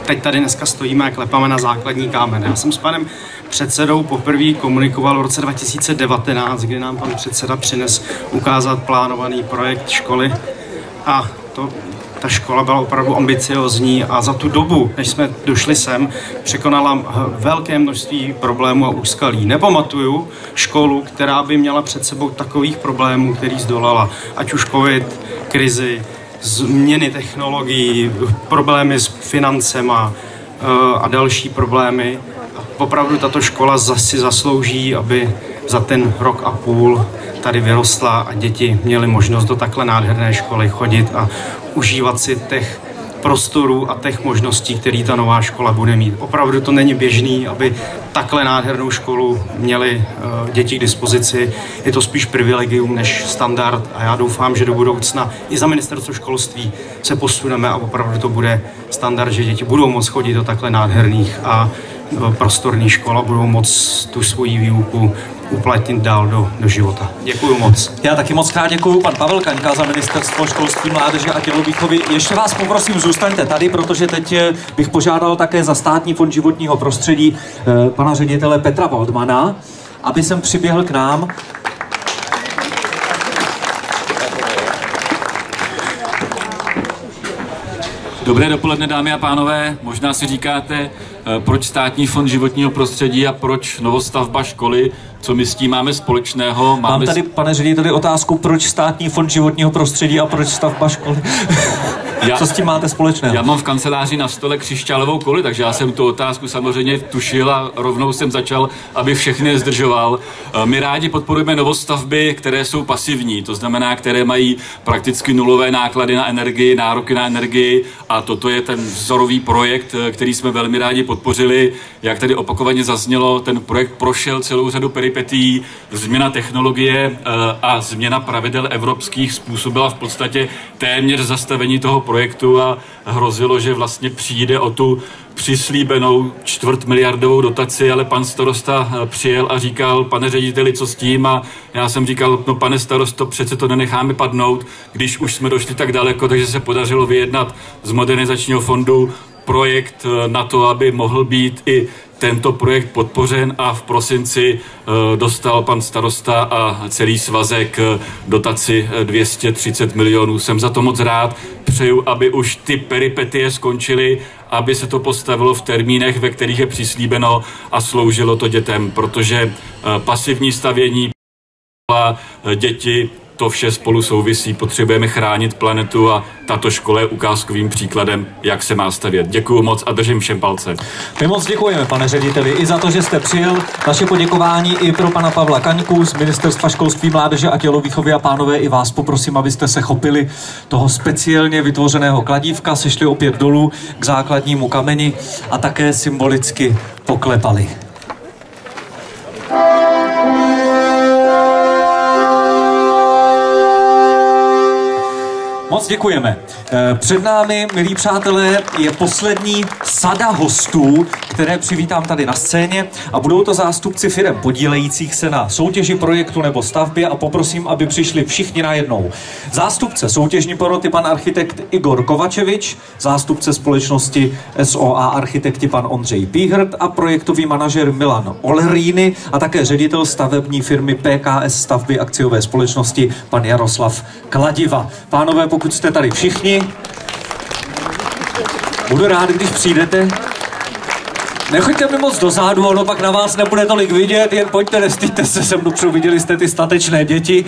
teď tady dneska stojíme a klepáme na základní kámen. Já jsem s panem předsedou poprvé komunikoval v roce 2019, kdy nám pan předseda přines ukázat plánovaný projekt školy a ta škola byla opravdu ambiciozní a za tu dobu, než jsme došli sem, překonala velké množství problémů a úskalí. Nepamatuju školu, která by měla před sebou takových problémů, který zdolala, ať už covid, krizi, změny technologií, problémy s financema a další problémy. Opravdu tato škola si zaslouží, aby za ten rok a půl tady vyrostla a děti měly možnost do takhle nádherné školy chodit a užívat si těch prostorů a těch možností, které ta nová škola bude mít. Opravdu to není běžný, aby takhle nádhernou školu měly děti k dispozici. Je to spíš privilegium než standard a já doufám, že do budoucna i za ministerstvo školství se posuneme a opravdu to bude standard, že děti budou moct chodit do takhle nádherných a prostorných škol a budou moct tu svoji výuku uplatnit dál do života. Děkuju moc. Já taky moc krát děkuju, pan Pavel Kaňka za Ministerstvo školství, mládeže a tělovýchovy. Ještě vás poprosím, zůstaňte tady, protože teď bych požádal také za Státní fond životního prostředí pana ředitele Petra Waldmana, aby sem přiběhl k nám. Dobré dopoledne, dámy a pánové. Možná si říkáte, proč Státní fond životního prostředí a proč novostavba školy, co my s tím máme společného. Mám tady, pane řediteli, otázku, proč Státní fond životního prostředí a proč stavba školy? Co s tím máte společného? Já mám v kanceláři na stole křišťálovou kouli, takže já jsem tu otázku samozřejmě tušil a rovnou jsem začal, aby všechny nezdržoval. My rádi podporujeme novostavby, které jsou pasivní, to znamená, které mají prakticky nulové náklady na energii, nároky na energii a toto je ten vzorový projekt, který jsme velmi rádi podpořili. Jak tady opakovaně zaznělo, ten projekt prošel celou řadu peripetí, změna technologie a změna pravidel evropských způsobila v podstatě téměř zastavení toho projektu a hrozilo, že vlastně přijde o tu přislíbenou 250 milionů dotaci, ale pan starosta přijel a říkal, pane řediteli, co s tím? A já jsem říkal, no pane starosto, přece to nenecháme padnout, když už jsme došli tak daleko, takže se podařilo vyjednat z modernizačního fondu projekt na to, aby mohl být i tento projekt podpořen a v prosinci dostal pan starosta a celý svazek dotaci 230 milionů. Jsem za to moc rád. Přeju, aby už ty peripetie skončily, aby se to postavilo v termínech, ve kterých je přislíbeno a sloužilo to dětem, protože pasivní stavění, děti, to vše spolu souvisí, potřebujeme chránit planetu a tato škola je ukázkovým příkladem, jak se má stavět. Děkuju moc a držím všem palce. My moc děkujeme, pane řediteli, i za to, že jste přijel. Naše poděkování i pro pana Pavla Kaňku z Ministerstva školství, mládeže a tělovýchovy a pánové, i vás poprosím, abyste se chopili toho speciálně vytvořeného kladívka, sešli opět dolů k základnímu kameni a také symbolicky poklepali. Moc děkujeme. Před námi, milí přátelé, je poslední sada hostů, které přivítám tady na scéně a budou to zástupci firem podílejících se na soutěži, projektu nebo stavbě a poprosím, aby přišli všichni najednou. Zástupce soutěžní poroty pan architekt Igor Kovačevič, zástupce společnosti SOA architekti pan Ondřej Píhrt a projektový manažer Milan Olríny a také ředitel stavební firmy PKS stavby akciové společnosti pan Jaroslav Kladiva. Pánové, pokud jste tady všichni, budu rád, když přijdete. Nechoďte mi moc dozadu, ono pak na vás nebude tolik vidět, jen pojďte, nestyďte se sem dopředu, viděli jste ty statečné děti.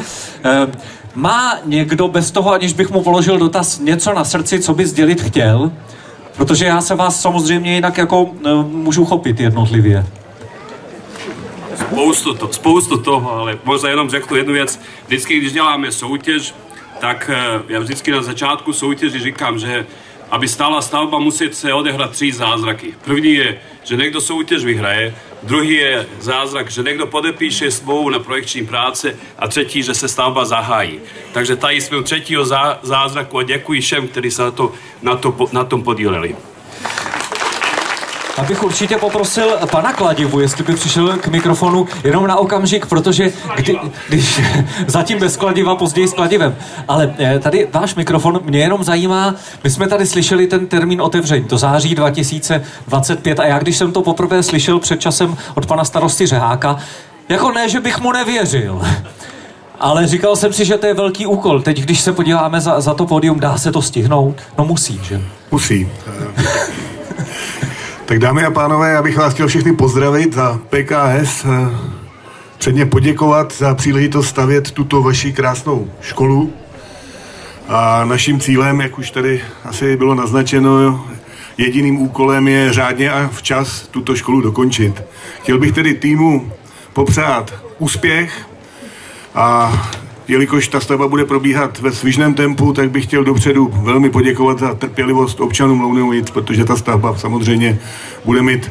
Má někdo bez toho, aniž bych mu položil dotaz, něco na srdci, co by sdělit chtěl? Protože já se vás samozřejmě jinak jako můžu chopit jednotlivě. spoustu toho, ale možná jenom řeknu jednu věc. Vždycky, když děláme soutěž, tak já vždycky na začátku soutěži říkám, že aby stála stavba, musí se odehrát 3 zázraky. První je, že někdo soutěž vyhraje, druhý je zázrak, že někdo podepíše smlouvu na projekční práce a třetí, že se stavba zahájí. Takže tady jsme u třetího zázraku a děkuji všem, kteří se na tom podíleli. Abych určitě poprosil pana Kladivu, jestli by přišel k mikrofonu jenom na okamžik, protože když zatím bez kladiva, později s kladivem. Ale tady váš mikrofon mě jenom zajímá, my jsme tady slyšeli ten termín otevření, to září 2025 a já když jsem to poprvé slyšel před časem od pana starosty Řeháka, jako ne, že bych mu nevěřil. Ale říkal jsem si, že to je velký úkol. Teď, když se podíváme za to pódium, dá se to stihnout? No musí, že? Musí. Tak dámy a pánové, já bych vás chtěl všechny pozdravit za PKS, předně poděkovat za příležitost stavět tuto vaši krásnou školu. A naším cílem, jak už tady asi bylo naznačeno, jediným úkolem je řádně a včas tuto školu dokončit. Chtěl bych tedy týmu popřát úspěch a jelikož ta stavba bude probíhat ve svižném tempu, tak bych chtěl dopředu velmi poděkovat za trpělivost občanům Lounovic, protože ta stavba samozřejmě bude mít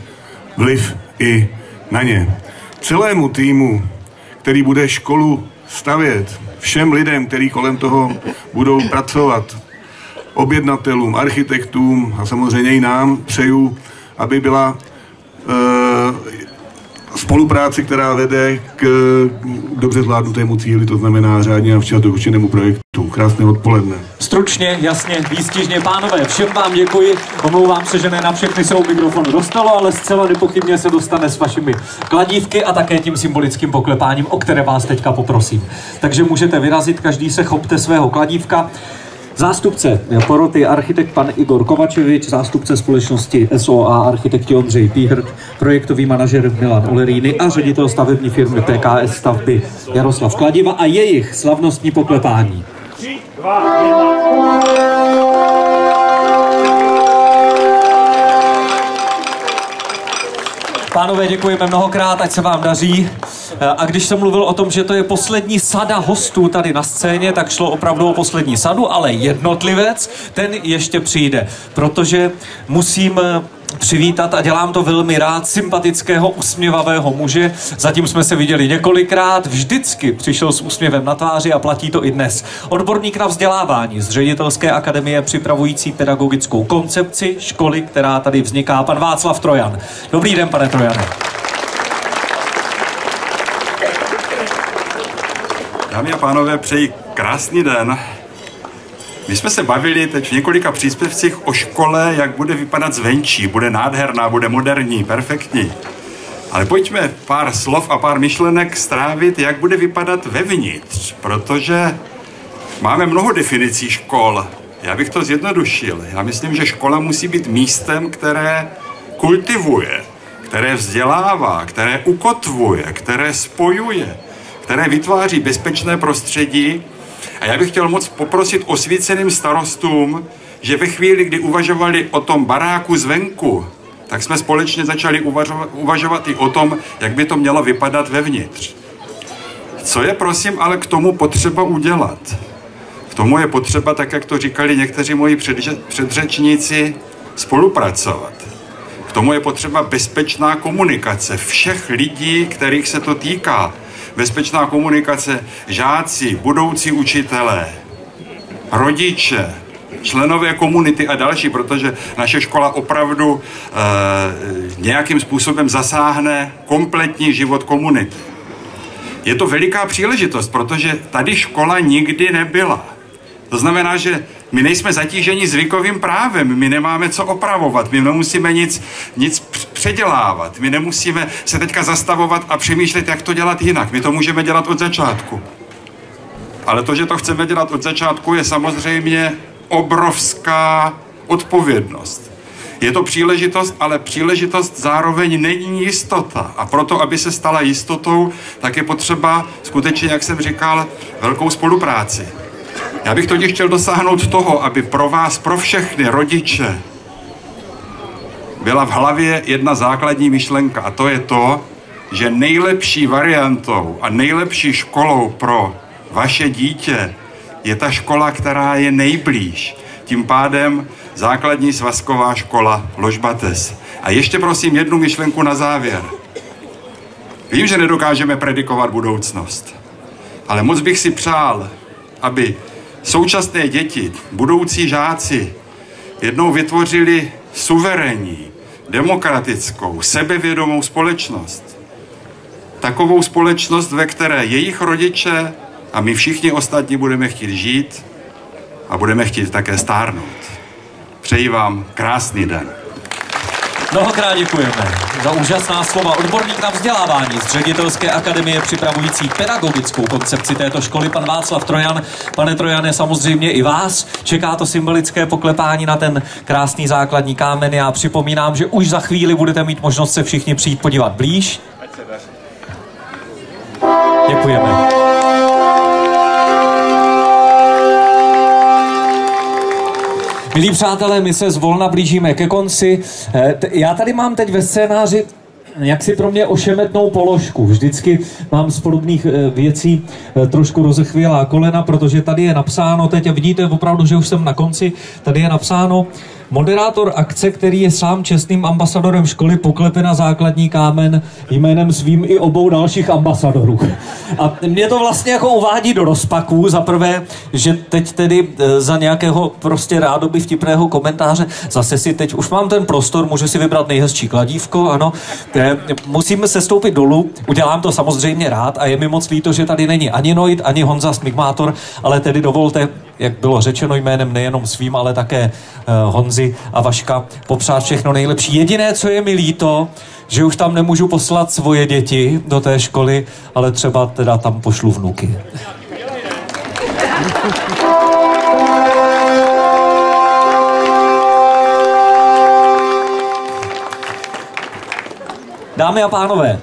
vliv i na ně. Celému týmu, který bude školu stavět, všem lidem, kteří kolem toho budou pracovat, objednatelům, architektům a samozřejmě i nám přeju, aby byla spolupráci, která vede k dobře zvládnutému cíli, to znamená řádně a včas dokončenému projektu. Krásné odpoledne. Stručně, jasně, výstižně, pánové, všem vám děkuji. Omlouvám se, že ne na všechny se u mikrofonu dostalo, ale zcela nepochybně se dostane s vašimi kladívky a také tím symbolickým poklepáním, o které vás teďka poprosím. Takže můžete vyrazit, každý se chopte svého kladívka. Zástupce poroty architekt pan Igor Kovačevič, zástupce společnosti SOA architekti Ondřej Píhrt, projektový manažer Milan Oleríny a ředitel stavební firmy PKS stavby Jaroslav Kladiva a jejich slavnostní poklepání. 3, 2, 1. Pánové, děkujeme mnohokrát, ať se vám daří. A když jsem mluvil o tom, že to je poslední sada hostů tady na scéně, tak šlo opravdu o poslední sadu, ale jednotlivec, ten ještě přijde, protože musím přivítat a dělám to velmi rád sympatického, usměvavého muže. Zatím jsme se viděli několikrát, vždycky přišel s úsměvem na tváři a platí to i dnes. Odborník na vzdělávání z Ředitelské akademie připravující pedagogickou koncepci školy, která tady vzniká, pan Václav Trojan. Dobrý den, pane Trojane. Dámy a pánové, přeji krásný den. My jsme se bavili teď v několika příspěvcích o škole, jak bude vypadat zvenčí. Bude nádherná, bude moderní, perfektní. Ale pojďme pár slov a pár myšlenek strávit, jak bude vypadat vevnitř, protože máme mnoho definicí škol. Já bych to zjednodušil. Já myslím, že škola musí být místem, které kultivuje, které vzdělává, které ukotvuje, které spojuje, které vytváří bezpečné prostředí. A já bych chtěl moc poprosit osvíceným starostům, že ve chvíli, kdy uvažovali o tom baráku zvenku, tak jsme společně začali uvažovat i o tom, jak by to mělo vypadat vevnitř. Co je, prosím, ale k tomu potřeba udělat? K tomu je potřeba, tak jak to říkali někteří moji předřečníci, spolupracovat. K tomu je potřeba bezpečná komunikace všech lidí, kterých se to týká. Bezpečná komunikace žáci, budoucí učitelé, rodiče, členové komunity a další, protože naše škola opravdu nějakým způsobem zasáhne kompletní život komunity. Je to veliká příležitost, protože tady škola nikdy nebyla. To znamená, že my nejsme zatíženi zvykovým právem, my nemáme co opravovat, my nemusíme nic předělávat, my nemusíme se teďka zastavovat a přemýšlet, jak to dělat jinak. My to můžeme dělat od začátku. Ale to, že to chceme dělat od začátku, je samozřejmě obrovská odpovědnost. Je to příležitost, ale příležitost zároveň není jistota. A proto, aby se stala jistotou, tak je potřeba skutečně, jak jsem říkal, velkou spolupráci. Já bych totiž chtěl dosáhnout toho, aby pro vás, pro všechny rodiče, byla v hlavě jedna základní myšlenka, a to je to, že nejlepší variantou a nejlepší školou pro vaše dítě je ta škola, která je nejblíž. Tím pádem základní svazková škola Ložbates. A ještě prosím jednu myšlenku na závěr. Vím, že nedokážeme predikovat budoucnost, ale moc bych si přál, aby současné děti, budoucí žáci, jednou vytvořili suverénní, demokratickou, sebevědomou společnost. Takovou společnost, ve které jejich rodiče a my všichni ostatní budeme chtít žít a budeme chtít také stárnout. Přeji vám krásný den. Mnohokrát děkujeme za úžasná slova. Odborník na vzdělávání z Ředitelské akademie připravující pedagogickou koncepci této školy, pan Václav Trojan. Pane Trojane, samozřejmě i vás čeká to symbolické poklepání na ten krásný základní kámen. Já připomínám, že už za chvíli budete mít možnost se všichni přijít podívat blíž. Děkujeme. Milí přátelé, my se zvolna blížíme ke konci. Já tady mám teď ve scénáři jaksi pro mě ošemetnou položku. Vždycky mám z podobných věcí trošku rozechvělá kolena, protože tady je napsáno, teď a vidíte opravdu, že už jsem na konci, tady je napsáno: moderátor akce, který je sám čestným ambasadorem školy, poklepe na základní kámen jménem svým i obou dalších ambasadorů. A mě to vlastně jako uvádí do rozpaků. Za prvé, že teď tedy za nějakého prostě rádoby vtipného komentáře zase si teď už mám ten prostor, můžu si vybrat nejhezčí kladívko, ano. Musím se stoupit dolů, udělám to samozřejmě rád a je mi moc líto, že tady není ani Noid, ani Honza Smigmátor, ale tedy dovolte, jak bylo řečeno jménem nejenom svým, ale také Honzy a Vaška, popřát všechno nejlepší. Jediné, co je mi líto, že už tam nemůžu poslat svoje děti do té školy, ale třeba teda tam pošlu vnuky. Dámy a pánové,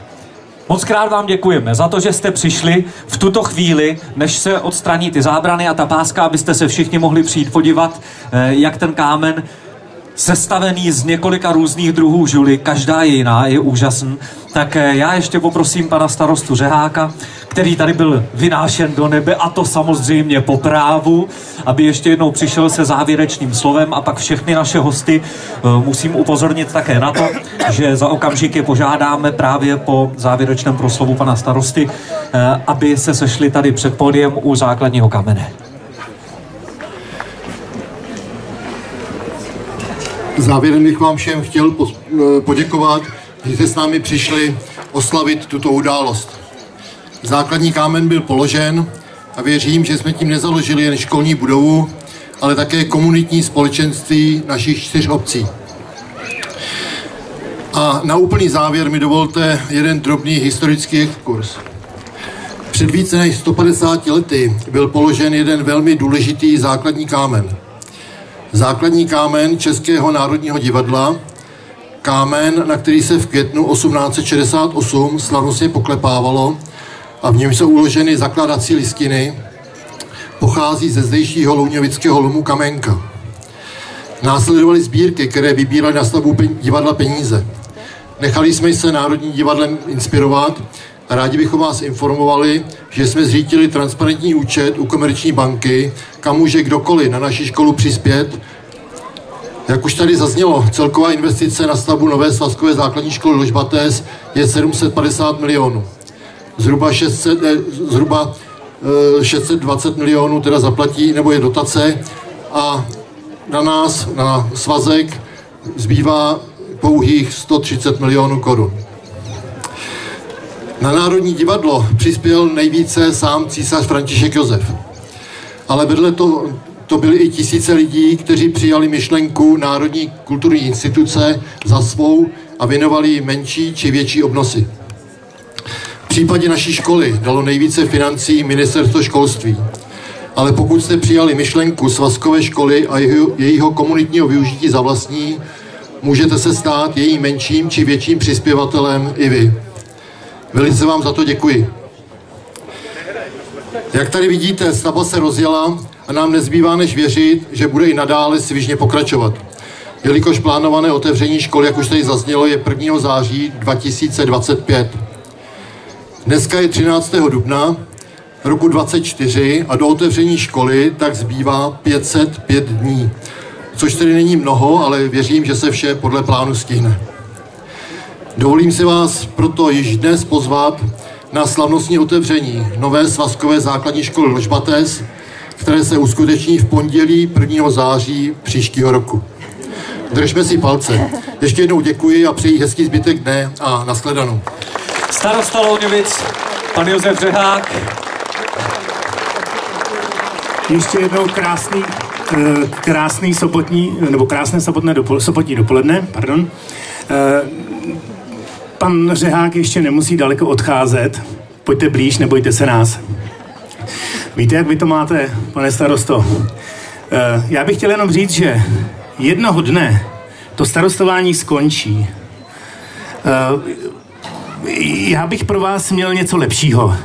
moc krát vám děkujeme za to, že jste přišli v tuto chvíli, než se odstraní ty zábrany a ta páska, abyste se všichni mohli přijít podívat, jak ten kámen sestavený z několika různých druhů žuly, každá je jiná, je úžasný. Tak já ještě poprosím pana starostu Řeháka, který tady byl vynášen do nebe, a to samozřejmě po právu, aby ještě jednou přišel se závěrečným slovem, a pak všechny naše hosty musím upozornit také na to, že za okamžik je požádáme právě po závěrečném proslovu pana starosty, aby se sešli tady před pódiem u základního kamene. Závěrem bych vám všem chtěl poděkovat, že jste s námi přišli oslavit tuto událost. Základní kámen byl položen a věřím, že jsme tím nezaložili jen školní budovu, ale také komunitní společenství našich 4 obcí. A na úplný závěr mi dovolte jeden drobný historický exkurs. Před více než 150 lety byl položen jeden velmi důležitý základní kámen. Základní kámen Českého národního divadla, kámen, na který se v květnu 1868 slavnostně poklepávalo a v něm jsou uloženy zakládací listiny, pochází ze zdejšího louňovického lomu Kamenka. Následovaly sbírky, které vybíraly na stavbu divadla peníze. Nechali jsme se Národním divadlem inspirovat a rádi bychom vás informovali, že jsme zřídili transparentní účet u Komerční banky, kam může kdokoliv na naši školu přispět. Jak už tady zaznělo, celková investice na stavbu nové svazkové základní školy Ložbates je 750 milionů. Zhruba 620 milionů teda zaplatí, nebo je dotace, a na nás, na svazek, zbývá pouhých 130 milionů korun. Na Národní divadlo přispěl nejvíce sám císař František Josef. Ale vedle to byly i tisíce lidí, kteří přijali myšlenku Národní kulturní instituce za svou a věnovali jí menší či větší obnosy. V případě naší školy dalo nejvíce financí Ministerstvo školství. Ale pokud jste přijali myšlenku svazkové školy a jejího komunitního využití za vlastní, můžete se stát jejím menším či větším přispěvatelem i vy. Velice vám za to děkuji. Jak tady vidíte, stavba se rozjela a nám nezbývá než věřit, že bude i nadále svižně pokračovat. Jelikož plánované otevření školy, jak už tady zaznělo, je 1. září 2025. Dneska je 13. dubna roku 24 a do otevření školy tak zbývá 505 dní, což tedy není mnoho, ale věřím, že se vše podle plánu stihne. Dovolím si vás proto již dnes pozvat na slavnostní otevření nové svazkové základní školy Ložbates, které se uskuteční v pondělí 1. září příštího roku. Držme si palce. Ještě jednou děkuji a přeji hezký zbytek dne a nashledanou. Starosta Louňovic, pan Josef Řehák. Ještě jednou krásný sobotní, nebo krásné sobotní dopoledne, pardon. Pan Řehák ještě nemusí daleko odcházet. Pojďte blíž, nebojte se nás. Víte, jak vy to máte, pane starosto? Já bych chtěl jenom říct, že jednoho dne to starostování skončí. Já bych pro vás měl něco lepšího.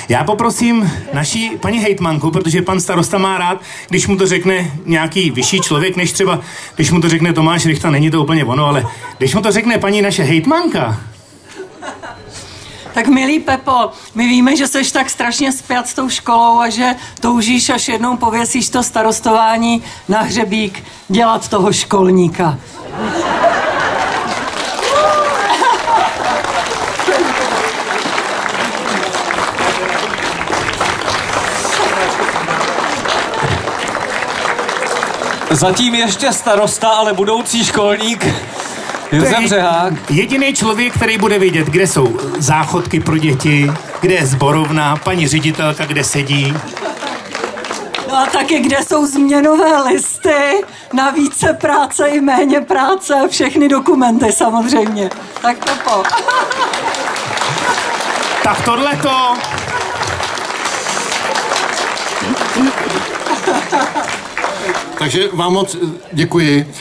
Já poprosím naší paní hejtmanku, protože pan starosta má rád, když mu to řekne nějaký vyšší člověk, než třeba, když mu to řekne Tomáš Rychta, není to úplně ono, ale když mu to řekne paní naše hejtmanka. Tak milý Pepo, my víme, že seš tak strašně spjat s tou školou a že toužíš, až jednou pověsíš to starostování na hřebík, dělat toho školníka. Zatím ještě starosta, ale budoucí školník Josef Řehák. Jediný člověk, který bude vědět, kde jsou záchodky pro děti, kde je sborovna, paní ředitelka, kde sedí. No a taky, kde jsou změnové listy na více práce i méně práce, všechny dokumenty samozřejmě. Tak Pepo. Tak tohleto... Takže vám moc děkuji.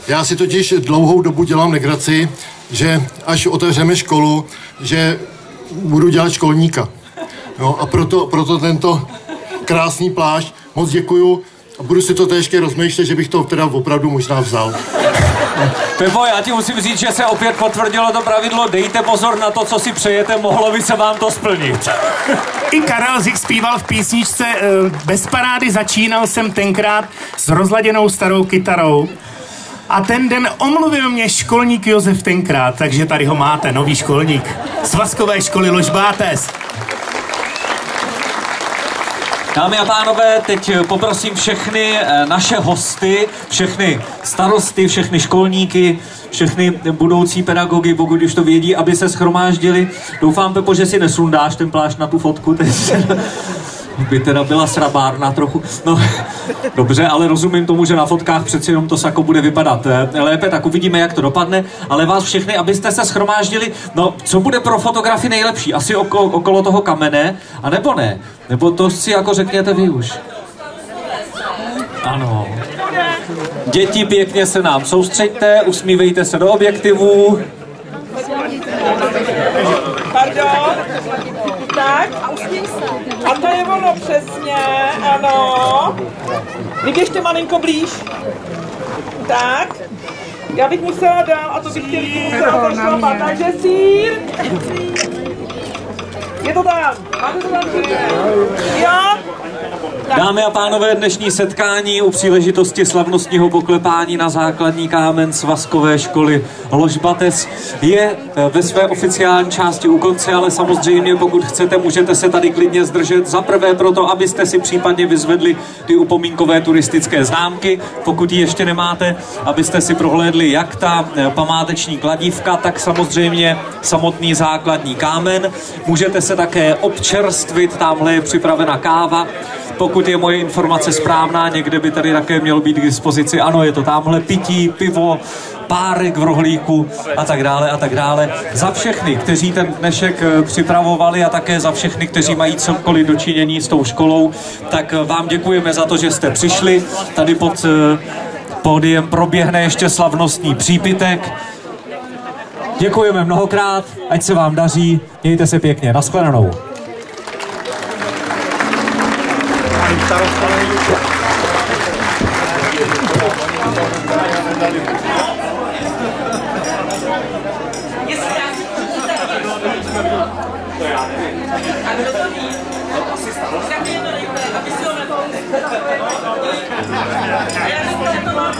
Já si totiž dlouhou dobu dělám legraci, že až otevřeme školu, že budu dělat školníka. No a proto tento krásný plášť. Moc děkuju a budu si to ještě rozmýšlet, že bych to teda opravdu možná vzal. Pepo, já ti musím říct, že se opět potvrdilo to pravidlo, dejte pozor na to, co si přejete, mohlo by se vám to splnit. I Karel Zich zpíval v písničce Bez parády začínal jsem tenkrát s rozladěnou starou kytarou. A ten den omluvil mě školník Josef tenkrát, takže tady ho máte, nový školník. Svazkové školy Ložbates. Dámy a pánové, teď poprosím všechny naše hosty, všechny starosty, všechny školníky, všechny budoucí pedagogy, pokud už to vědí, aby se shromáždili. Doufám, Pepo, že si nesundáš ten plášť na tu fotku. Teď by teda byla srabárna trochu. No, dobře, ale rozumím tomu, že na fotkách přeci jenom to sako bude vypadat lépe, tak uvidíme, jak to dopadne. Ale vás všechny, abyste se shromáždili, no, co bude pro fotografii nejlepší? Asi okolo toho kamene, a nebo ne? Nebo to si jako řekněte vy už? Ano. Děti, pěkně se nám soustřeďte, usmívejte se do objektivů. Pardon? Tak? A to je ono přesně, ano. Vyběžte malinko blíž. Tak. Já bych musela dál, a to bych musela zašlapat. Takže sír. Je to tam. Máte to tam všechno? Jo? Dámy a pánové, dnešní setkání u příležitosti slavnostního poklepání na základní kámen svazkové školy Ložbates je ve své oficiální části u konce, ale samozřejmě pokud chcete, můžete se tady klidně zdržet. Za prvé proto, abyste si případně vyzvedli ty upomínkové turistické známky, pokud ji ještě nemáte, abyste si prohlédli jak ta památeční kladívka, tak samozřejmě samotný základní kámen. Můžete se také občerstvit, tamhle je připravena káva. Pokud je moje informace správná, někde by tady také mělo být k dispozici. Ano, je to tamhle pití, pivo, párek v rohlíku a tak dále a tak dále. Za všechny, kteří ten dnešek připravovali a také za všechny, kteří mají cokoliv dočinění s tou školou, tak vám děkujeme za to, že jste přišli. Tady pod pódiem proběhne ještě slavnostní přípitek. Děkujeme mnohokrát, ať se vám daří, mějte se pěkně, nashledanou. To já nevím. A kdo to ví? To asi stalo. Tak je to rychle, aby si ho nepovedli. A já jsem to mám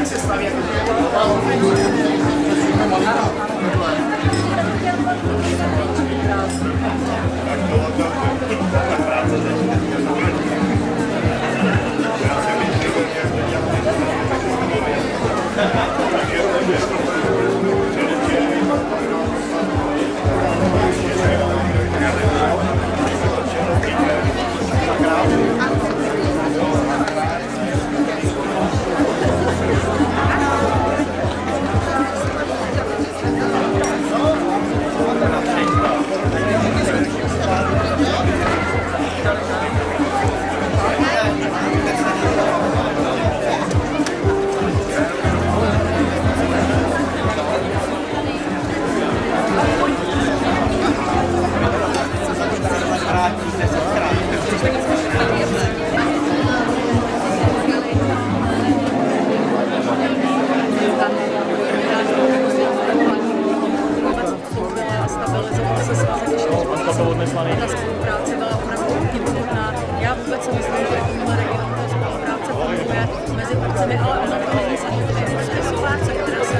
jak se staví ta spolupráce byla opravdu výborná. Já vůbec si myslím, že v tomhle regionu ta spolupráce funguje mezi obcemi, ale ono to není samozřejmě spolupráce, která se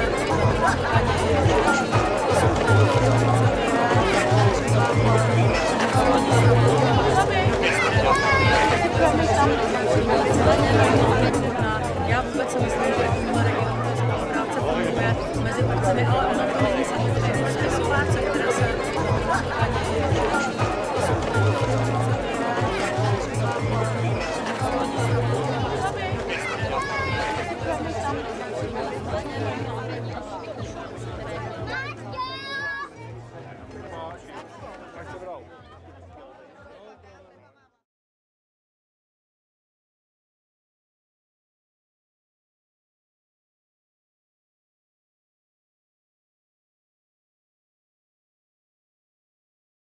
já vůbec si myslím, že v tomhle regionu ta spolupráce funguje mezi obcemi, ale ono to není samozřejmě spolupráce, která se Thank you.